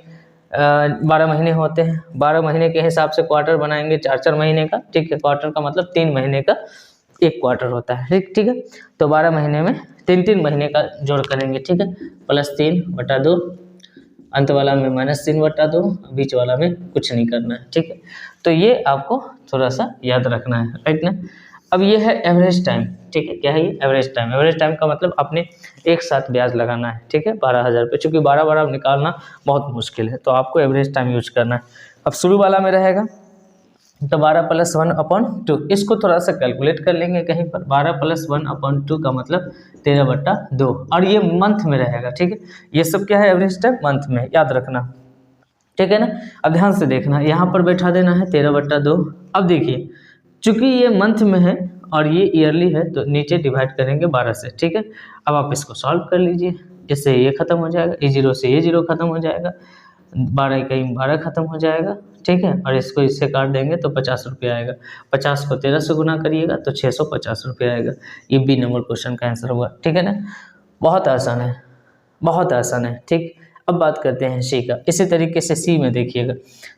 12 महीने होते हैं, 12 महीने के हिसाब से क्वार्टर बनाएंगे 4-4 महीने का, ठीक है। क्वार्टर का मतलब 3 महीने का एक क्वार्टर होता है, ठीक है। तो 12 महीने में 3-3 महीने का जोड़ करेंगे, ठीक है, +3/2, अंत वाला में -3/2, बीच वाला में कुछ नहीं करना है, ठीक है। तो ये आपको थोड़ा सा याद रखना है, राइट ना। अब ये है एवरेज टाइम, ठीक है। क्या है ये? Average time. एवरेज टाइम का मतलब आपने एक साथ ब्याज लगाना है, ठीक है, 12,000 रुपये, चूँकि 12 निकालना बहुत मुश्किल है तो आपको एवरेज टाइम यूज करना है। अब शुरू वाला में रहेगा तो 12 + 1/2, इसको थोड़ा सा कैलकुलेट कर लेंगे कहीं पर, 12 + 1/2 का मतलब 13/2, और ये मंथ में रहेगा, ठीक है। ये सब क्या है? एवरेज टाइम मंथ में, याद रखना, ठीक है ना। अब ध्यान से देखना, यहाँ पर बैठा देना है 13/2। अब देखिए, चूँकि ये मंथ में है और ये ईयरली है तो नीचे डिवाइड करेंगे 12 से, ठीक है। अब आप इसको सॉल्व कर लीजिए, इससे ये खत्म हो जाएगा, ये 0 से ये 0 खत्म हो जाएगा, 12 कहीं 12 खत्म हो जाएगा, ठीक है। और इसको इससे काट देंगे तो 50 रुपये आएगा, 50 को 13 से गुना करिएगा तो 650 रुपये आएगा। ये बी नंबर क्वेश्चन का आंसर हुआ, ठीक है ना। बहुत आसान है, बहुत आसान है, ठीक। अब बात करते हैं सी का। इसी तरीके से सी में देखिएगा,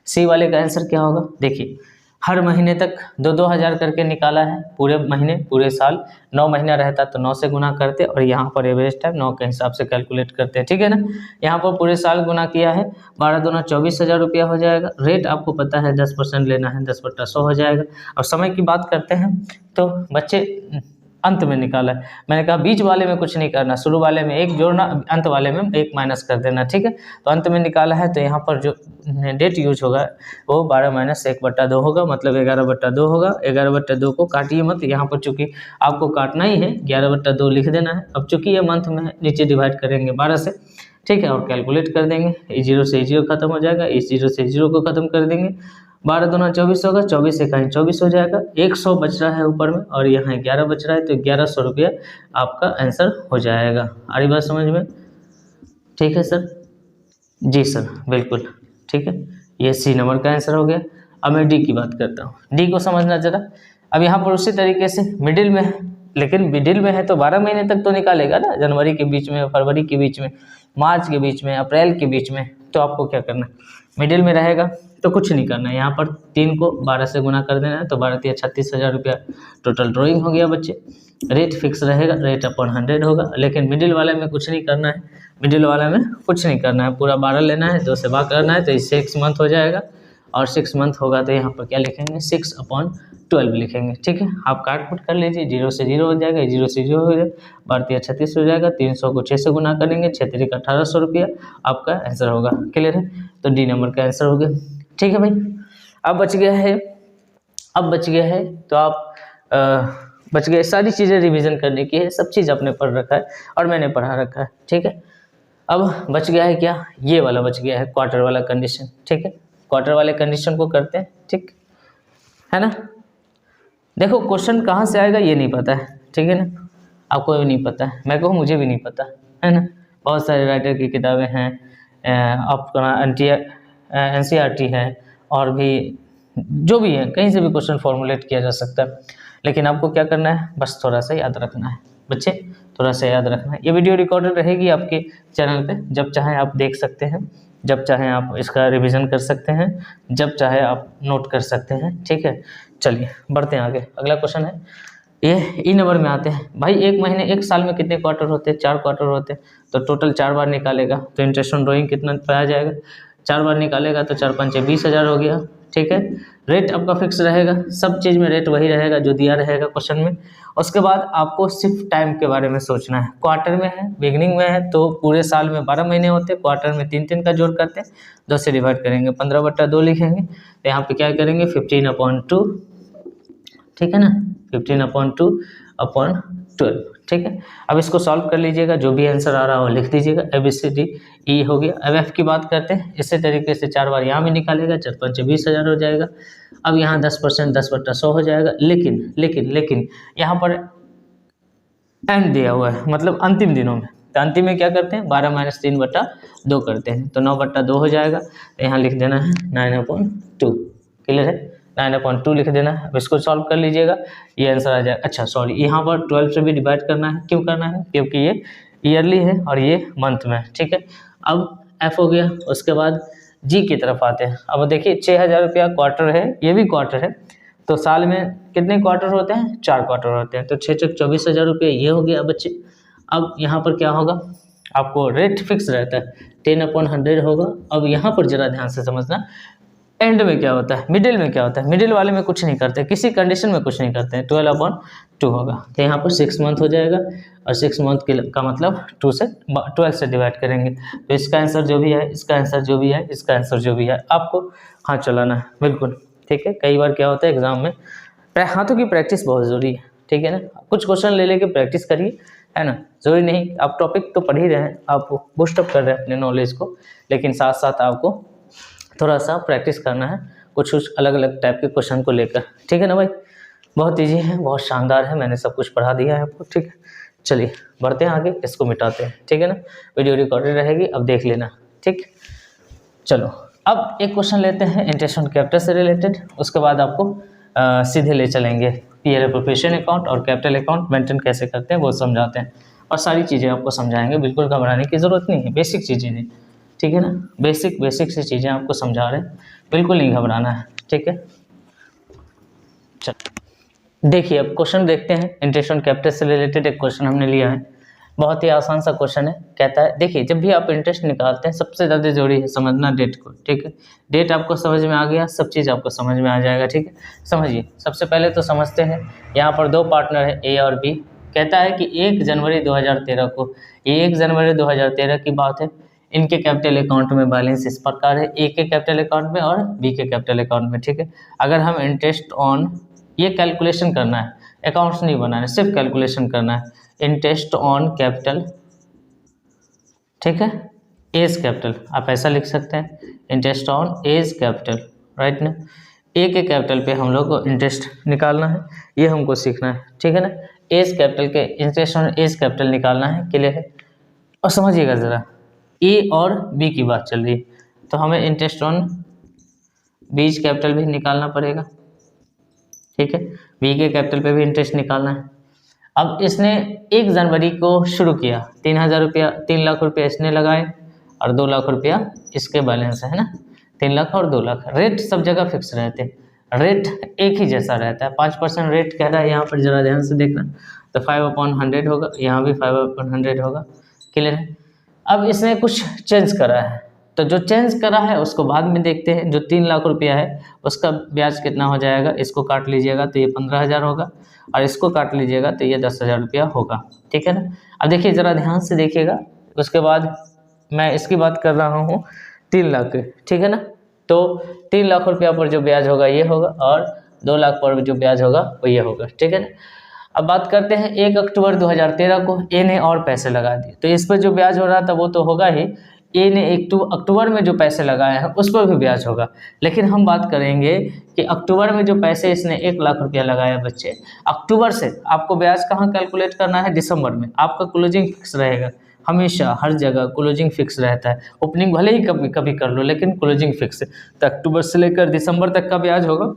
सी वाले का आंसर क्या होगा? देखिए, हर महीने तक 2-2 हज़ार करके निकाला है, पूरे महीने पूरे साल 9 महीना रहता तो 9 से गुना करते, और यहाँ पर एवरेज टाइम 9 के हिसाब से कैलकुलेट करते हैं, ठीक है ना। यहाँ पर पूरे साल गुना किया है, 12 दूना 24,000 रुपया हो जाएगा। रेट आपको पता है 10% लेना है, 10/100 हो जाएगा। और समय की बात करते हैं तो बच्चे अंत में निकाला है। मैंने कहा बीच वाले में कुछ नहीं करना, शुरू वाले में 1 जोड़ना, अंत वाले में 1 माइनस कर देना, ठीक है। तो अंत में निकाला है तो यहाँ पर जो डेट यूज होगा वो 12 - 1/2 होगा, मतलब 11/2 होगा। 11/2 को काटिए मत, यहाँ पर चूंकि आपको काटना ही है 11/2 लिख देना है। अब चूंकि ये मंथ में है, नीचे डिवाइड करेंगे 12 से, ठीक है, और कैलकुलेट कर देंगे। इस 0 से 0 खत्म हो जाएगा, इस 0 से 0 को खत्म कर देंगे। 12 दूना 24 होगा, 24 से कहीं 24 हो जाएगा। 100 बच रहा है ऊपर में और यहाँ 11 बच रहा है, तो 1100 रुपया आपका आंसर हो जाएगा। आ रही बात समझ में? ठीक है सर? जी सर, बिल्कुल ठीक है। ये सी नंबर का आंसर हो गया। अब मैं डी की बात करता हूँ। डी को समझना जरा। अब यहाँ पर उसी तरीके से मिडिल में है, लेकिन मिडिल में है तो 12 महीने तक तो निकालेगा ना, जनवरी के बीच में, फरवरी के बीच में, मार्च के बीच में, अप्रैल के बीच में। तो आपको क्या करना है, मिडिल में रहेगा तो कुछ नहीं करना है, यहाँ पर 3 को 12 से गुना कर देना है, तो 12 × 36,000 रुपया टोटल ड्राइंग हो गया बच्चे। रेट फिक्स रहेगा, रेट अपॉन 100 होगा, लेकिन मिडिल वाले में कुछ नहीं करना है, मिडिल वाले में कुछ नहीं करना है, पूरा 12 लेना है, 2 से भाग करना है, तो इससे 6 मंथ हो जाएगा। और 6 मंथ होगा तो यहाँ पर क्या लिखेंगे, 6/12 लिखेंगे, ठीक है। आप काट कुट कर लीजिए, 0 से 0 हो जाएगा, 0 से 0 हो जाएगा, 12 × 36 हो जाएगा, 300 को 6 से गुना करेंगे, 6 × 3 = 1800 रुपया आपका आंसर होगा। क्लियर है? तो डी नंबर का आंसर हो गया, ठीक है भाई। अब बच गया है तो आप बच गए, सारी चीज़ें रिवीजन करने की है, सब चीज़ आपने पढ़ रखा है और मैंने पढ़ा रखा है, ठीक है। अब बच गया है क्या, ये वाला बच गया है, क्वार्टर वाला कंडीशन, ठीक है। क्वार्टर वाले कंडीशन को करते हैं, ठीक है ना। देखो क्वेश्चन कहाँ से आएगा ये नहीं पता है, ठीक है ना, आपको भी नहीं पता है, मैं कहूँ मुझे भी नहीं पता है ना। बहुत सारे राइटर की किताबें हैं, आपका NCERT है, और भी जो भी है, कहीं से भी क्वेश्चन फॉर्मुलेट किया जा सकता है, लेकिन आपको क्या करना है, बस थोड़ा सा याद रखना है बच्चे, थोड़ा सा याद रखना है। ये वीडियो रिकॉर्डेड रहेगी आपके चैनल पे, जब चाहें आप देख सकते हैं, जब चाहें आप इसका रिवीजन कर सकते हैं, जब चाहे आप नोट कर सकते हैं, ठीक है। चलिए बढ़ते हैं आगे। अगला क्वेश्चन है, ये ई नंबर में आते हैं भाई। एक साल में कितने क्वार्टर होते हैं, 4 क्वार्टर होते हैं, तो टोटल 4 बार निकालेगा तो इंटरेस्ट ऑन ड्राइंग कितना पे आ जाएगा, 4 बार निकालेगा तो 4 × 5 = 20,000 हो गया, ठीक है। रेट आपका फिक्स रहेगा, सब चीज़ में रेट वही रहेगा जो दिया रहेगा क्वेश्चन में। उसके बाद आपको सिर्फ टाइम के बारे में सोचना है। क्वार्टर में है, बिगनिंग में है, तो पूरे साल में 12 महीने होते हैं, क्वार्टर में 3 का जोड़ करते हैं, 2 से डिवाइड करेंगे, 15/2 लिखेंगे, तो यहाँ पे क्या करेंगे 15/2, ठीक है ना, 15/2/12, ठीक है। अब इसको सॉल्व कर लीजिएगा, जो भी आंसर आ रहा हो लिख दीजिएगा। ABCDE हो गया। अब F की बात करते हैं, इसी तरीके से 4 बार यहाँ भी निकालेगा, 4 × 5 = 20,000 हो जाएगा। अब यहाँ 10% 10/100 हो जाएगा, लेकिन यहाँ पर एंड दिया हुआ है, मतलब अंतिम दिनों में, तो अंतिम में क्या करते हैं, 12 - 3/2 करते हैं, तो 9/2 हो जाएगा। तो यहाँ लिख देना है 9/2, क्लियर है, 9/2 लिख देना है। अब इसको सॉल्व कर लीजिएगा, ये आंसर आ जाएगा। अच्छा सॉरी, यहाँ पर 12 से भी डिवाइड करना है, क्यों करना है, क्योंकि ये ईयरली है और ये मंथ में है, ठीक है। अब F हो गया, उसके बाद G की तरफ आते हैं। अब देखिए 6,000 रुपया क्वार्टर है, ये भी क्वार्टर है, तो साल में कितने क्वार्टर होते हैं, 4 क्वार्टर होते हैं, तो 6 × 24,000 रुपये ये हो गया बच्चे। अब यहाँ पर क्या होगा, आपको रेट फिक्स रहता है, 10/100 होगा। अब यहाँ पर जरा ध्यान से समझना, एंड में क्या होता है, मिडिल में क्या होता है, मिडिल वाले में कुछ नहीं करते, किसी कंडीशन में कुछ नहीं करते हैं, 12/2 होगा, तो यहाँ पर 6 मंथ हो जाएगा, और 6 मंथ का मतलब 12 से डिवाइड करेंगे, तो इसका आंसर जो भी है, इसका आंसर जो भी है, इसका आंसर जो भी है, आपको हाथ चलाना है, बिल्कुल ठीक है। कई बार क्या होता है एग्जाम में, हाथों की प्रैक्टिस बहुत ज़रूरी है, ठीक है ना। कुछ क्वेश्चन ले लेके प्रैक्टिस करिए, है ना, ज़रूरी नहीं आप टॉपिक तो पढ़ ही रहे हैं, आप बूस्टअप कर रहे हैं अपने नॉलेज को, लेकिन साथ साथ आपको थोड़ा सा प्रैक्टिस करना है कुछ अलग अलग टाइप के क्वेश्चन को लेकर, ठीक है ना भाई। बहुत ईजी है, बहुत शानदार है, मैंने सब कुछ पढ़ा दिया है आपको, ठीक है। चलिए बढ़ते हैं आगे, इसको मिटाते हैं, ठीक है ना। वीडियो रिकॉर्डेड रहेगी, अब देख लेना, ठीक। चलो अब एक क्वेश्चन लेते हैं इंटरेस्ट ऑन कैपिटल से रिलेटेड, उसके बाद आपको सीधे ले चलेंगे पीएल एप्रोप्रिएशन अकाउंट और कैपिटल अकाउंट मेंटेन कैसे करते हैं वो समझाते हैं, और सारी चीज़ें आपको समझाएंगे, बिल्कुल घबराने की ज़रूरत नहीं है, बेसिक चीज़ें हैं, ठीक है ना, बेसिक सी चीज़ें आपको समझा रहे हैं, बिल्कुल नहीं घबराना है, ठीक है। चलो देखिए अब क्वेश्चन देखते हैं, इंटरेस्ट ऑन कैपिटल से रिलेटेड एक क्वेश्चन हमने लिया है, बहुत ही आसान सा क्वेश्चन है। कहता है देखिए जब भी आप इंटरेस्ट निकालते हैं सबसे ज़्यादा जरूरी है समझना डेट को, ठीक है। डेट आपको समझ में आ गया, सब चीज़ आपको समझ में आ जाएगा, ठीक है। समझिए, सबसे पहले तो समझते हैं, यहाँ पर 2 पार्टनर है A और B, कहता है कि 1 जनवरी 2013 को, ये 1 जनवरी 2013 की बात है, इनके कैपिटल अकाउंट में बैलेंस इस प्रकार है, ए के कैपिटल अकाउंट में और बी के कैपिटल अकाउंट में, ठीक है। अगर हम इंटरेस्ट ऑन, ये कैलकुलेशन करना है, अकाउंट्स नहीं बनाना है, सिर्फ कैलकुलेशन करना है, इंटरेस्ट ऑन कैपिटल, ठीक है, एज कैपिटल, आप ऐसा लिख सकते हैं, interest on as capital, right ना। ए के कैपिटल पे हम लोग को इंटरेस्ट निकालना है, ये हमको सीखना है, ठीक है ना। एज कैपिटल के इंटरेस्ट ऑन एज कैपिटल निकालना है, क्लियर है। और समझिएगा ज़रा, ए और बी की बात चल रही है, तो हमें इंटरेस्ट ऑन बीज कैपिटल भी निकालना पड़ेगा, ठीक है। बी के कैपिटल पे भी इंटरेस्ट निकालना है। अब इसने 1 जनवरी को शुरू किया, 3,000 रुपया, 3 लाख रुपया इसने लगाए और 2 लाख रुपया इसके बैलेंस है ना, 3 लाख और 2 लाख। रेट सब जगह फिक्स रहते हैं, रेट एक ही जैसा रहता है, 5% रेट कह रहा है यहाँ पर, जरा ध्यान से देखना। तो 5/100 होगा, यहाँ भी 5/100 होगा, क्लियर है। अब इसने कुछ चेंज करा है, तो जो चेंज करा है उसको बाद में देखते हैं। जो 3 लाख रुपया है उसका ब्याज कितना हो जाएगा, इसको काट लीजिएगा तो ये 15,000 होगा, और इसको काट लीजिएगा तो ये 10,000 रुपया होगा, ठीक है ना। अब देखिए ज़रा ध्यान से देखिएगा, उसके बाद मैं इसकी बात कर रहा हूँ 3 लाख की, ठीक है ना। तो 3 लाख रुपया पर जो ब्याज होगा ये होगा, और 2 लाख पर जो ब्याज होगा वो ये होगा, ठीक है ना। अब बात करते हैं 1 अक्टूबर 2013 को ए ने और पैसे लगा दिए, तो इस पर जो ब्याज हो रहा था वो तो होगा ही, ए ने 1 अक्टूबर में जो पैसे लगाए हैं उस पर भी ब्याज होगा। लेकिन हम बात करेंगे कि अक्टूबर में जो पैसे इसने 1 लाख रुपया लगाया बच्चे, अक्टूबर से आपको ब्याज कहाँ कैलकुलेट करना है, दिसंबर में। आपका क्लोजिंग फिक्स रहेगा, हमेशा हर जगह क्लोजिंग फिक्स रहता है, ओपनिंग भले ही कभी कभी कर लो लेकिन क्लोजिंग फिक्स है। तो अक्टूबर से लेकर दिसंबर तक का ब्याज होगा,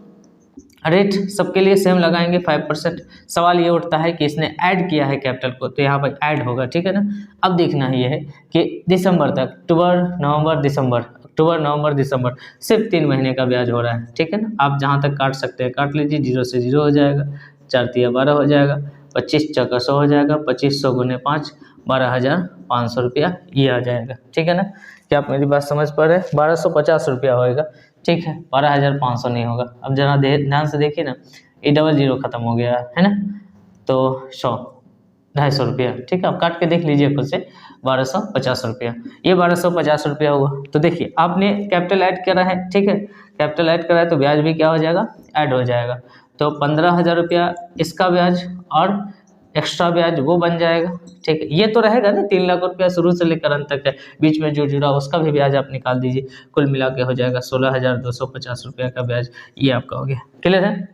रेट सबके लिए सेम लगाएंगे 5%। सवाल ये उठता है कि इसने ऐड किया है कैपिटल को, तो यहाँ पर ऐड होगा, ठीक है ना। अब देखना ये है कि दिसंबर तक, अक्टूबर नवंबर दिसंबर, अक्टूबर नवंबर दिसंबर, सिर्फ 3 महीने का ब्याज हो रहा है, ठीक है ना। आप जहाँ तक काट सकते हैं काट लीजिए, 0 से 0 हो जाएगा, 4 तिया 12 हो जाएगा, 25 चौका 100 हो जाएगा, 2500 गुने 5, 12,500 रुपया ये आ जाएगा, ठीक है ना। क्या आप मेरी बात समझ पा रहे हैं, 1250 रुपया होएगा, ठीक है, 12,500 नहीं होगा। अब जरा ध्यान से देखिए ना, ये 00 खत्म हो गया है ना, तो 100, 250 रुपया, ठीक है। आप काट के देख लीजिए खुद से, 1250 रुपया, ये 1250 रुपया हुआ। तो देखिए आपने कैपिटल ऐड करा है, ठीक है, कैपिटल ऐड करा है तो ब्याज भी क्या हो जाएगा, ऐड हो जाएगा। तो 15,000 रुपया इसका ब्याज और एक्स्ट्रा ब्याज वो बन जाएगा, ठीक है। ये तो रहेगा ना, 3 लाख रुपया शुरू से लेकर अंत तक है, बीच में जो जुड़ा उसका भी ब्याज आप निकाल दीजिए, कुल मिला के हो जाएगा 16,250 रुपया का ब्याज, ये आपका हो गया, क्लियर है।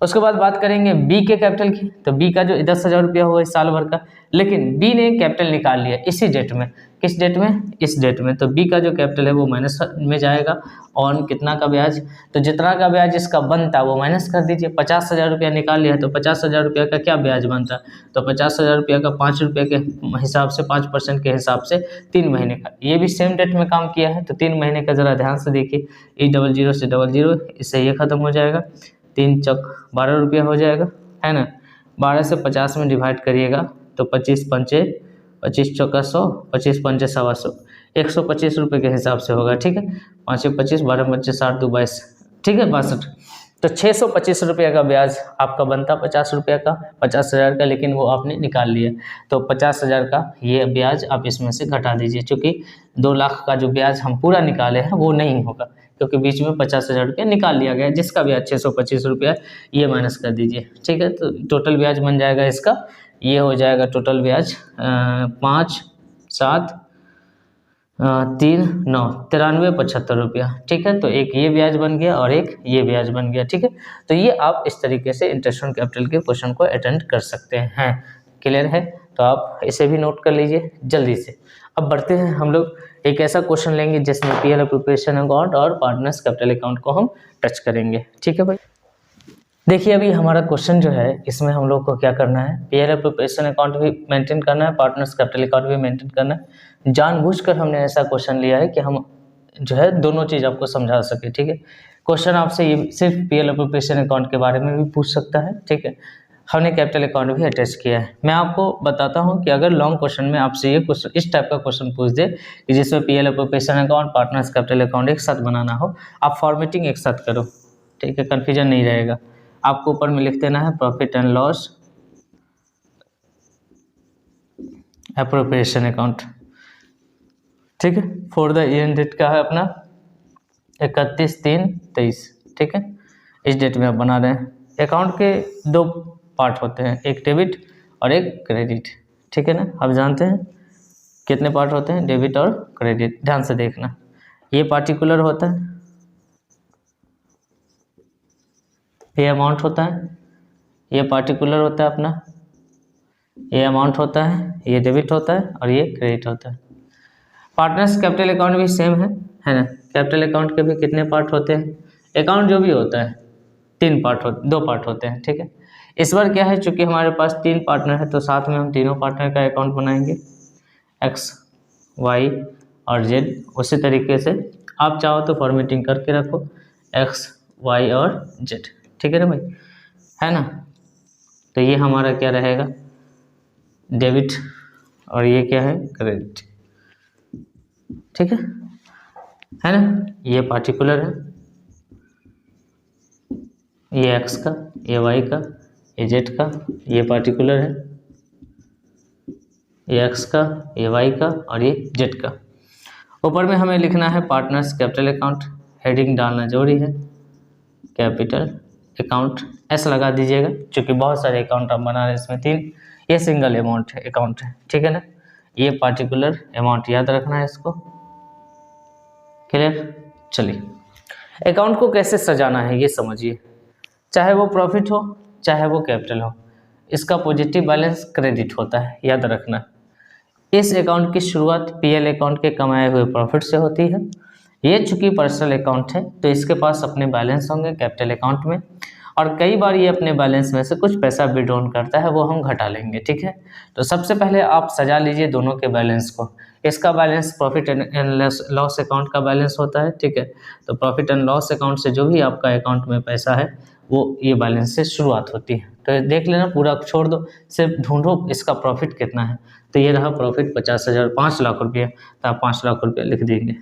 उसके बाद बात करेंगे बी के कैपिटल की, तो बी का जो 10,000 रुपया हुआ इस साल भर का, लेकिन बी ने कैपिटल निकाल लिया इसी डेट में, किस डेट में, इस डेट में। तो बी का जो कैपिटल है वो माइनस में जाएगा, ऑन कितना का ब्याज, तो जितना का ब्याज इसका बनता वो माइनस कर दीजिए। 50,000 रुपया निकाल लिया तो 50,000 रुपया का क्या ब्याज बनता, तो 50,000 रुपया का 5 रुपये के हिसाब से, 5% के हिसाब से 3 महीने का, ये भी सेम डेट में काम किया है, तो 3 महीने का ज़रा ध्यान से देखिए, ये 00 से 00, इससे ये खत्म हो जाएगा, 3 चौक 12 रुपया हो जाएगा, है ना। 12 से 50 में डिवाइड करिएगा तो 25 पंचे 25 चौका 100, 25 पंचे 125, 125 रुपये के हिसाब से होगा, ठीक है। 5 25, 12 पंचे 60, 2 22, ठीक है, 62। तो 625 रुपये का ब्याज आपका बनता, 50 रुपये का, 50,000 का, लेकिन वो आपने निकाल लिया, तो 50,000 का ये ब्याज आप इसमें से घटा दीजिए, क्योंकि 2 लाख का जो ब्याज हम पूरा निकाले हैं वो नहीं होगा, क्योंकि बीच में 50,000 रुपया निकाल लिया गया, जिसका ब्याज 625 रुपया, ये माइनस कर दीजिए, ठीक है। तो टोटल ब्याज बन जाएगा इसका, ये हो जाएगा टोटल ब्याज 5 7 3 9 9375 रुपया, ठीक है। तो एक ये ब्याज बन गया और एक ये ब्याज बन गया, ठीक है। तो ये आप इस तरीके से इंटरेस्ट ऑन कैपिटल के क्वेश्चन को अटेंड कर सकते हैं, क्लियर है। तो आप इसे भी नोट कर लीजिए जल्दी से। अब बढ़ते हैं हम लोग, एक ऐसा क्वेश्चन लेंगे जिसमें पीएल अप्रोप्रिएशन अकाउंट और पार्टनर्स कैपिटल अकाउंट को हम टच करेंगे, ठीक है भाई। देखिए अभी हमारा क्वेश्चन जो है इसमें हम लोग को क्या करना है, पीएल अप्रोप्रिएशन अकाउंट भी मेंटेन करना है, पार्टनर्स कैपिटल अकाउंट भी मेंटेन करना है। जानबूझकर हमने ऐसा क्वेश्चन लिया है कि हम जो है दोनों चीज़ आपको समझा सके, ठीक है। क्वेश्चन आपसे ये सिर्फ पीएल अप्रोप्रिएशन अकाउंट के बारे में भी पूछ सकता है, ठीक है। हमने कैपिटल अकाउंट भी अटैच किया है। मैं आपको बताता हूं कि अगर लॉन्ग क्वेश्चन में आपसे ये क्वेश्चन, इस टाइप का क्वेश्चन पूछ दे कि जिसमें PL appropriation account, partners capital account एक साथ बनाना हो, आप फॉर्मेटिंग एक साथ करो, ठीक है, कन्फ्यूजन नहीं रहेगा। आपको ऊपर में लिख देना है profit and loss appropriation account, ठीक है। फॉर द ईयर डेट का है अपना 31/3/23, ठीक है। इस डेट में आप बना रहे हैं। अकाउंट के दो पार्ट होते हैं, एक डेबिट और एक क्रेडिट, ठीक है ना। आप जानते हैं कितने पार्ट होते हैं, डेबिट और क्रेडिट, ध्यान से देखना। ये पार्टिकुलर होता है, ये अमाउंट होता है, ये पार्टिकुलर होता है अपना, ये अमाउंट होता है, ये डेबिट होता है और ये क्रेडिट होता है। पार्टनर्स कैपिटल अकाउंट भी सेम है ना। कैपिटल अकाउंट के भी कितने पार्ट होते हैं, अकाउंट जो भी होता है दो पार्ट होते हैं, ठीक है। इस बार क्या है, चूंकि हमारे पास 3 पार्टनर है तो साथ में हम तीनों पार्टनर का अकाउंट बनाएंगे, एक्स, वाई और जेड। उसी तरीके से आप चाहो तो फॉर्मेटिंग करके रखो, एक्स, वाई और जेड, ठीक है ना भाई, है ना। तो ये हमारा क्या रहेगा, डेबिट, और ये क्या है, क्रेडिट, ठीक है ना। ये पार्टिकुलर है, ये एक्स का, ये वाई का, ये जेड का, ये पार्टिकुलर है, ये एक्स का, ये वाई का और ये जेड का। ऊपर में हमें लिखना है पार्टनर्स कैपिटल अकाउंट, हेडिंग डालना जरूरी है, कैपिटल अकाउंट ऐसा लगा दीजिएगा, क्योंकि बहुत सारे अकाउंट हम बना रहे हैं, इसमें 3, ये सिंगल अमाउंट है अकाउंट है, ठीक है ना। ये पार्टिकुलर अमाउंट याद रखना है इसको, क्लियर। चलिए अकाउंट को कैसे सजाना है ये समझिए। चाहे वो प्रॉफिट हो चाहे वो कैपिटल हो, इसका पॉजिटिव बैलेंस क्रेडिट होता है, याद रखना। इस अकाउंट की शुरुआत पीएल अकाउंट के कमाए हुए प्रॉफिट से होती है। ये चूंकि पर्सनल अकाउंट है तो इसके पास अपने बैलेंस होंगे कैपिटल अकाउंट में, और कई बार ये अपने बैलेंस में से कुछ पैसा विड्रॉन करता है, वो हम घटा लेंगे, ठीक है। तो सबसे पहले आप सजा लीजिए दोनों के बैलेंस को। इसका balance profit and loss account का बैलेंस होता है, ठीक है। तो प्रॉफिट एंड लॉस अकाउंट से जो भी आपका अकाउंट में पैसा है वो ये बैलेंस से शुरुआत होती है। तो देख लेना, पूरा छोड़ दो, सिर्फ ढूंढो इसका प्रॉफिट कितना है। तो ये रहा प्रॉफिट 50,000, 5 लाख रुपये, तो आप 5 लाख रुपये लिख देंगे,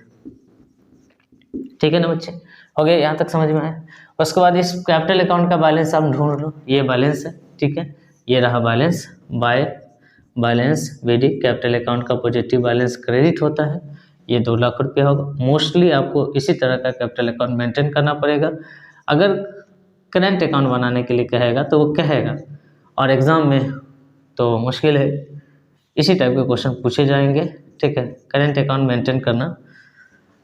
ठीक है ना बच्चे। हो गया, यहाँ तक समझ में आया। उसके बाद इस कैपिटल अकाउंट का बैलेंस आप ढूंढ लो, ये बैलेंस है, ठीक है। ये रहा balance, by balance BD, capital account का पॉजिटिव बैलेंस क्रेडिट होता है, ये 2 लाख रुपये होगा। मोस्टली आपको इसी तरह का कैपिटल अकाउंट मेंटेन करना पड़ेगा। अगर करेंट अकाउंट बनाने के लिए कहेगा तो वो कहेगा, और एग्ज़ाम में तो मुश्किल है, इसी टाइप के क्वेश्चन पूछे जाएंगे, ठीक है। करेंट अकाउंट मेंटेन करना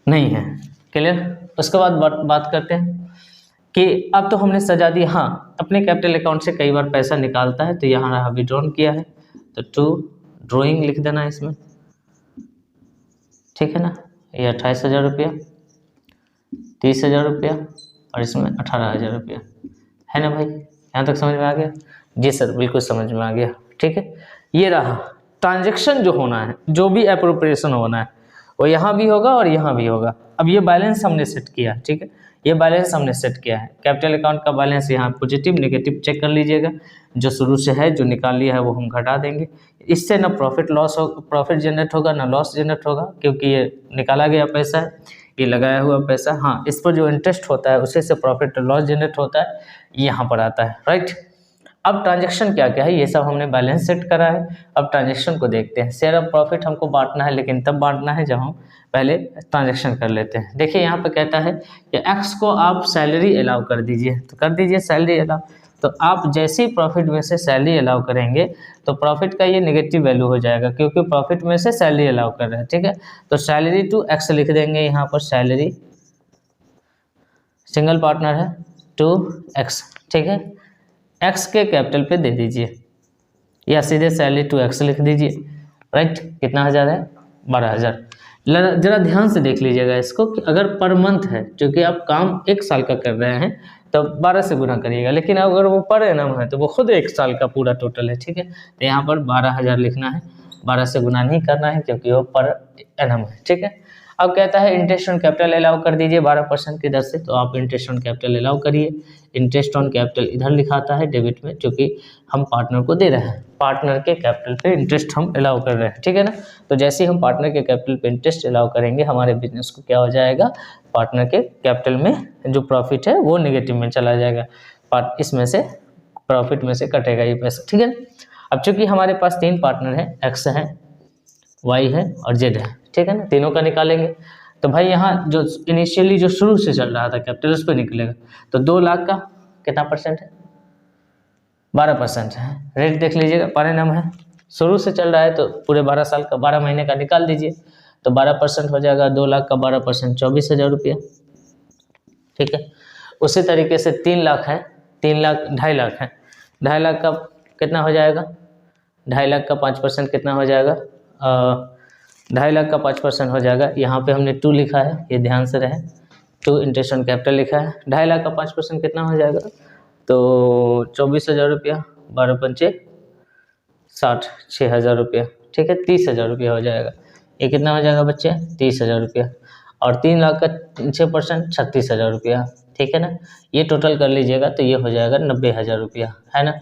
नहीं है, क्लियर। उसके बाद बात करते हैं कि अब तो हमने सजा दी, हाँ अपने कैपिटल अकाउंट से कई बार पैसा निकालता है, तो यहाँ रहा विड्रॉन किया है, तो टू ड्रॉइंग लिख देना इसमें, ठीक है ना। ये 28,000 रुपया, 30,000 रुपया और इसमें 18,000 रुपया, है ना भाई। यहाँ तक समझ में आ गया? जी सर, बिल्कुल समझ में आ गया, ठीक है। ये रहा ट्रांजैक्शन जो होना है, जो भी एप्रोप्रिएशन होना है वो यहाँ भी होगा और यहाँ भी होगा। अब ये बैलेंस हमने सेट किया, ठीक है, ये बैलेंस हमने सेट किया है। कैपिटल अकाउंट का बैलेंस यहाँ पॉजिटिव नेगेटिव चेक कर लीजिएगा, जो शुरू से है जो निकाल लिया है वो हम घटा देंगे। इससे ना प्रॉफिट जनरेट होगा ना लॉस जनरेट होगा, क्योंकि ये निकाला गया पैसा है, ये लगाया हुआ पैसा। हाँ, इस पर जो इंटरेस्ट होता है उसी से प्रॉफिट लॉस जनरेट होता है, यहाँ पर आता है, राइट। अब ट्रांजैक्शन क्या क्या है ये सब हमने बैलेंस सेट करा है। अब ट्रांजैक्शन को देखते हैं। शेयर ऑफ प्रॉफिट हमको बांटना है, लेकिन तब बांटना है जब हम पहले ट्रांजैक्शन कर लेते हैं। देखिए यहाँ पे कहता है कि एक्स को आप सैलरी अलाउ कर दीजिए, तो कर दीजिए सैलरी अलाउ। तो आप जैसे ही प्रॉफिट में से सैलरी अलाउ करेंगे तो प्रॉफिट का ये नेगेटिव वैल्यू हो जाएगा, क्योंकि प्रॉफिट में से सैलरी अलाउ कर रहे हैं, ठीक है। तो सैलरी टू एक्स लिख देंगे यहाँ पर, सैलरी सिंगल पार्टनर है टू एक्स, ठीक है। एक्स के कैपिटल पे दे दीजिए, या सीधे सैलरी टू एक्स लिख दीजिए, राइट। कितना हज़ार है? 12,000। जरा ध्यान से देख लीजिएगा इसको कि अगर पर मंथ है, क्योंकि आप काम 1 साल का कर रहे हैं तो 12 से गुना करिएगा, लेकिन अगर वो पर एनम है तो वो खुद 1 साल का पूरा टोटल है, ठीक है। तो यहाँ पर 12,000 लिखना है, 12 से गुना नहीं करना है क्योंकि वो पर एनम है, ठीक है। अब कहता है इंटरेस्ट ऑन कैपिटल अलाउ कर दीजिए 12% की दर से, तो आप इंटरेस्ट ऑन कैपिटल अलाउ करिए। इंटरेस्ट ऑन कैपिटल इधर लिखाता है डेबिट में, क्योंकि हम पार्टनर को दे रहे हैं, पार्टनर के कैपिटल पे इंटरेस्ट हम अलाउ कर रहे हैं, ठीक है ना। तो जैसे ही हम पार्टनर के कैपिटल पे इंटरेस्ट अलाउ करेंगे, हमारे बिजनेस को क्या हो जाएगा, पार्टनर के कैपिटल में जो प्रॉफिट है वो नेगेटिव में चला जाएगा, इसमें से प्रॉफिट में से कटेगा ये पैसा, ठीक है। अब चूंकि हमारे पास 3 पार्टनर हैं, एक्स हैं, वाई है और जेड है, ठीक है ना, तीनों का निकालेंगे। तो भाई यहाँ जो इनिशियली जो शुरू से चल रहा था कैपिटल उस पर निकलेगा। तो 2 लाख का कितना परसेंट है, 12% है। रेट देख लीजिएगा, पर एनम है, शुरू से चल रहा है तो पूरे 12 साल का 12 महीने का निकाल दीजिए, तो 12% हो जाएगा। 2 लाख का 12% 24,000 रुपया, ठीक है। उसी तरीके से 3 लाख है, 3 लाख 2.5 लाख है, 2.5 लाख का कितना हो जाएगा, 2.5 लाख का 5% कितना हो जाएगा, 2.5 लाख का 5% हो जाएगा। यहाँ पे हमने 2 लिखा है, ये ध्यान से रहे, 2 इंटरेस्ट ऑन कैपिटल लिखा है। 2.5 लाख का 5% कितना हो जाएगा, तो 24,000 रुपया, 12 पंचे 60, 6,000 रुपया, ठीक है, 30,000 रुपया हो जाएगा। ये कितना हो जाएगा बच्चे, 30,000 रुपया। और 3 लाख का 6% 36,000 रुपया, ठीक है ना। ये टोटल कर लीजिएगा तो ये हो जाएगा 90,000 रुपया, है ना।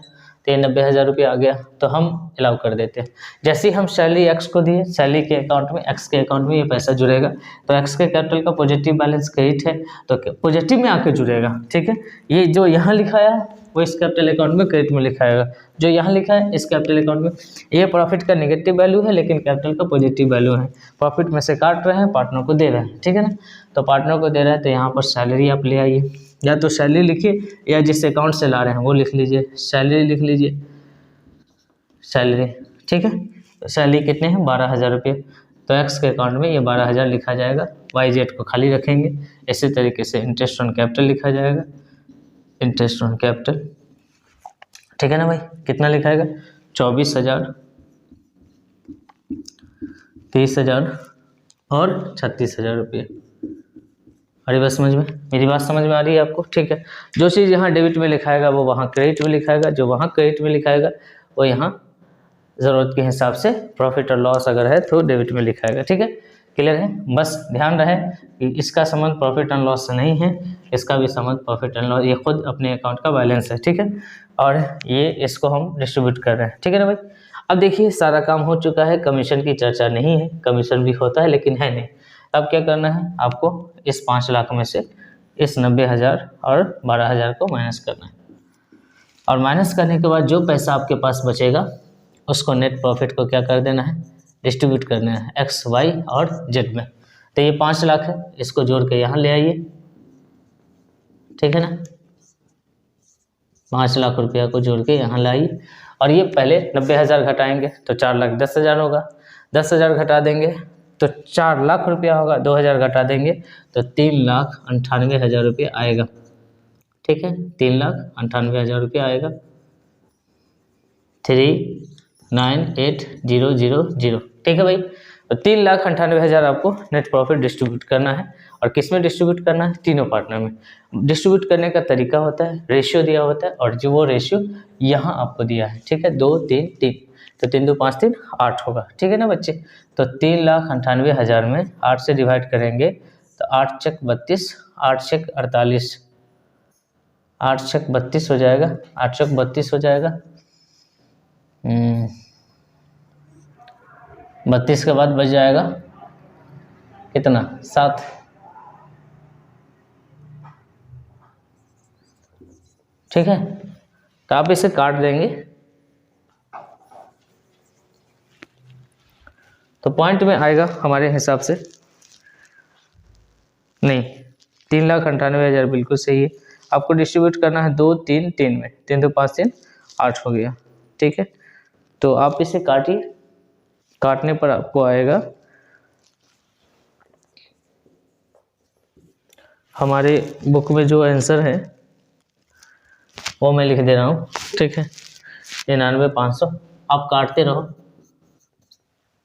तो ये 90,000 रुपया आ गया, तो हम अलाउ कर देते हैं। जैसे ही हम सैलरी एक्स को दिए, सैलरी के अकाउंट में, एक्स के अकाउंट में ये पैसा जुड़ेगा, तो एक्स के कैपिटल का पॉजिटिव बैलेंस क्रेडिट है तो पॉजिटिव में आके जुड़ेगा, ठीक है। ये जो यहाँ लिखा है वो इस कैपिटल अकाउंट में क्रेडिट में लिखाएगा, जो यहाँ लिखा है इस कैपिटल अकाउंट में। ये प्रॉफिट का नेगेटिव वैल्यू है लेकिन कैपिटल का पॉजिटिव वैल्यू है। प्रॉफिट में से काट रहे हैं, पार्टनर को दे रहे हैं, ठीक है ना। तो पार्टनर को दे रहे हैं तो यहाँ पर सैलरी आप ले आइए, या तो सैलरी लिखिए या जिस अकाउंट से ला रहे हैं वो लिख लीजिए, सैलरी लिख लीजिए, सैलरी, ठीक है। तो सैलरी कितने हैं, 12,000 रुपये। तो एक्स के अकाउंट में ये 12,000 लिखा जाएगा, वाई जेड को खाली रखेंगे। इसी तरीके से इंटरेस्ट ऑन कैपिटल लिखा जाएगा, इंटरेस्ट ऑन कैपिटल, ठीक है ना भाई। कितना लिखाएगा, 24,000, 30,000 और 36,000 रुपये। अरे बस समझ में, मेरी बात समझ में आ रही है आपको, ठीक है। जो चीज़ यहाँ डेबिट में लिखाएगा वो वहाँ क्रेडिट में लिखाएगा, जो वहाँ क्रेडिट में लिखाएगा वो यहाँ ज़रूरत के हिसाब से प्रॉफिट और लॉस अगर है तो डेबिट में लिखाएगा, ठीक है। क्लियर है। बस ध्यान रहे कि इसका संबंध प्रॉफिट एंड लॉस से नहीं है, इसका भी संबंध प्रॉफिट एंड लॉस, ये खुद अपने अकाउंट का बैलेंस है, ठीक है। और ये इसको हम डिस्ट्रीब्यूट कर रहे हैं, ठीक है ना भाई। अब देखिए सारा काम हो चुका है, कमीशन की चर्चा नहीं है, कमीशन भी होता है लेकिन है नहीं। अब क्या करना है आपको, इस 5 लाख में से इस 90,000 और 12,000 को माइनस करना है, और माइनस करने के बाद जो पैसा आपके पास बचेगा उसको नेट प्रॉफिट को क्या कर देना है, डिस्ट्रीब्यूट करना है एक्स, वाई और जेड में। तो ये 5 लाख है, इसको जोड़ के यहाँ ले आइए, ठीक है ना। 5 लाख रुपया को जोड़ के यहाँ लाइए, और ये पहले 90,000 घटाएंगे तो 4,10,000 होगा, 10,000 घटा देंगे तो 4 लाख रुपया होगा, 2,000 घटा देंगे तो 3,98,000 रुपया आएगा, ठीक है। 3,98,000 रुपया आएगा, 3,98,000, ठीक है भाई। तो 3,98,000 आपको नेट प्रॉफिट डिस्ट्रीब्यूट करना है, और किस में डिस्ट्रीब्यूट करना है, तीनों पार्टनर में। डिस्ट्रीब्यूट करने का तरीका होता है, रेशियो दिया होता है, और जो वो रेशियो यहाँ आपको दिया है, ठीक है, 2, 3, 3, तो 3 2 5 3 8 होगा, ठीक है ना बच्चे। तो 3,98,000 में 8 से डिवाइड करेंगे तो 8 चक 32, 8 चक 48, 8 चक 32 हो जाएगा, 8 चक 32 हो जाएगा। 32 के बाद बच जाएगा कितना, 7, ठीक है। तो आप इसे काट देंगे तो पॉइंट में आएगा हमारे हिसाब से, नहीं 3,98,000 बिल्कुल सही है। आपको डिस्ट्रीब्यूट करना है 2, 3, 3 में, 3 2 5 3 8 हो गया, ठीक है। तो आप इसे काटिए, काटने पर आपको आएगा हमारे बुक में जो आंसर है वो मैं लिख दे रहा हूँ, ठीक है, 99,500। आप काटते रहो,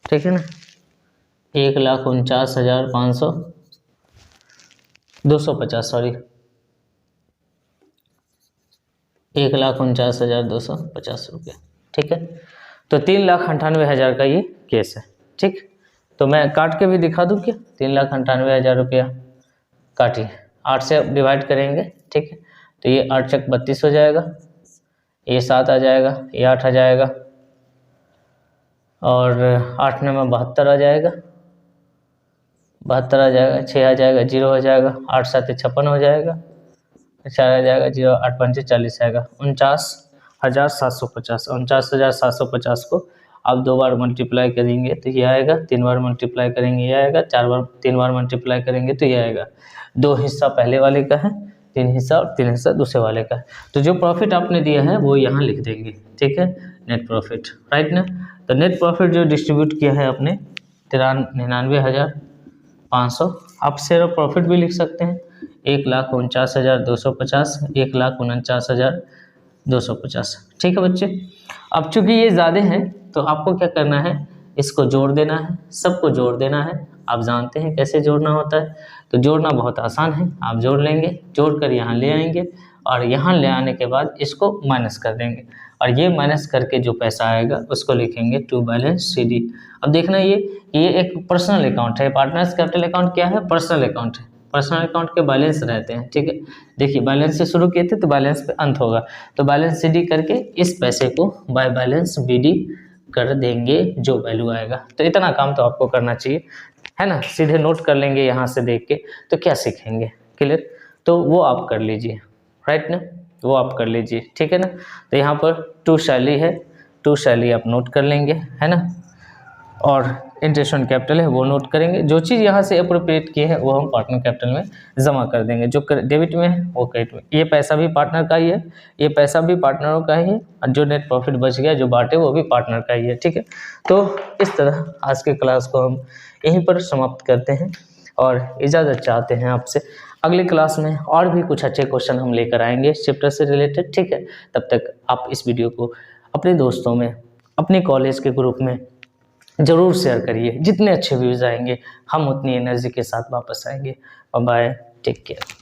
ठीक है ना। 1,49,500, 250, सॉरी 1,49,250 रुपये, ठीक है। तो 3,98,000 का ये केस है, ठीक। तो मैं काट के भी दिखा दूँ क्या, 3,98,000 रुपया काटिए, 8 से डिवाइड करेंगे, ठीक है। तो ये 8 चक 32 हो जाएगा, ये 7 आ जाएगा, ये 8 आ जाएगा, और 8 में 72 आ जाएगा, 72 आ जाएगा, 6 आ जाएगा, 0 हो जाएगा, 8 7 56 हो जाएगा, 4 आ जाएगा, 0 8 5 40 आएगा, 49,750, 49,750 को आप 2 बार मल्टीप्लाई करेंगे तो ये आएगा, 3 बार मल्टीप्लाई करेंगे ये आएगा, 3 बार मल्टीप्लाई करेंगे तो ये आएगा। 2 हिस्सा पहले वाले का है, 3 हिस्सा और 3 हिस्सा दूसरे वाले का है। तो जो प्रॉफिट आपने दिया है वो यहाँ लिख देंगे, ठीक है, नेट प्रॉफिट, राइट ना। तो नेट प्रॉफिट जो डिस्ट्रीब्यूट किया है आपने 99,500, आप शेयर ऑफ प्रॉफिट भी लिख सकते हैं 1,49,250, 1,49,250, ठीक है बच्चे। अब चूंकि ये ज़्यादा है तो आपको क्या करना है, इसको जोड़ देना है, सबको जोड़ देना है। आप जानते हैं कैसे जोड़ना होता है, तो जोड़ना बहुत आसान है, आप जोड़ लेंगे, जोड़कर यहाँ ले आएंगे और यहाँ ले आने के बाद इसको माइनस कर देंगे और ये माइनस करके जो पैसा आएगा उसको लिखेंगे टू बैलेंस CD। अब देखना ये एक पर्सनल अकाउंट है, पार्टनर्स कैपिटल अकाउंट क्या है, पर्सनल अकाउंट है। पर्सनल अकाउंट के बैलेंस रहते हैं, ठीक है। देखिए बैलेंस से शुरू किए थे तो बैलेंस पे अंत होगा, तो बैलेंस CD करके इस पैसे को बाय बैलेंस BD कर देंगे जो वैल्यू आएगा। तो इतना काम तो आपको करना चाहिए, है ना। सीधे नोट कर लेंगे यहाँ से देख के, तो क्या सीखेंगे, क्लियर, तो वो आप कर लीजिए, राइट ना, वो आप कर लीजिए, ठीक है ना। तो यहाँ पर टू शैली है, टू शैली आप नोट कर लेंगे, है ना, और इंटरेस्ट ऑन कैपिटल है वो नोट करेंगे। जो चीज़ यहाँ से अप्रोप्रिएट की है वो हम पार्टनर कैपिटल में जमा कर देंगे, जो डेबिट में है वो क्रेडिट में। ये पैसा भी पार्टनर का ही है, ये पैसा भी पार्टनरों का ही है, और जो नेट प्रॉफिट बच गया जो बांटे वो भी पार्टनर का ही है, ठीक है। तो इस तरह आज के क्लास को हम यहीं पर समाप्त करते हैं और इजाज़त चाहते हैं आपसे। अगली क्लास में और भी कुछ अच्छे क्वेश्चन हम लेकर आएंगे चैप्टर से रिलेटेड, ठीक है। तब तक आप इस वीडियो को अपने दोस्तों में, अपने कॉलेज के ग्रुप में ज़रूर शेयर करिए। जितने अच्छे व्यूज़ आएंगे हम उतनी एनर्जी के साथ वापस आएंगे। Bye, take care.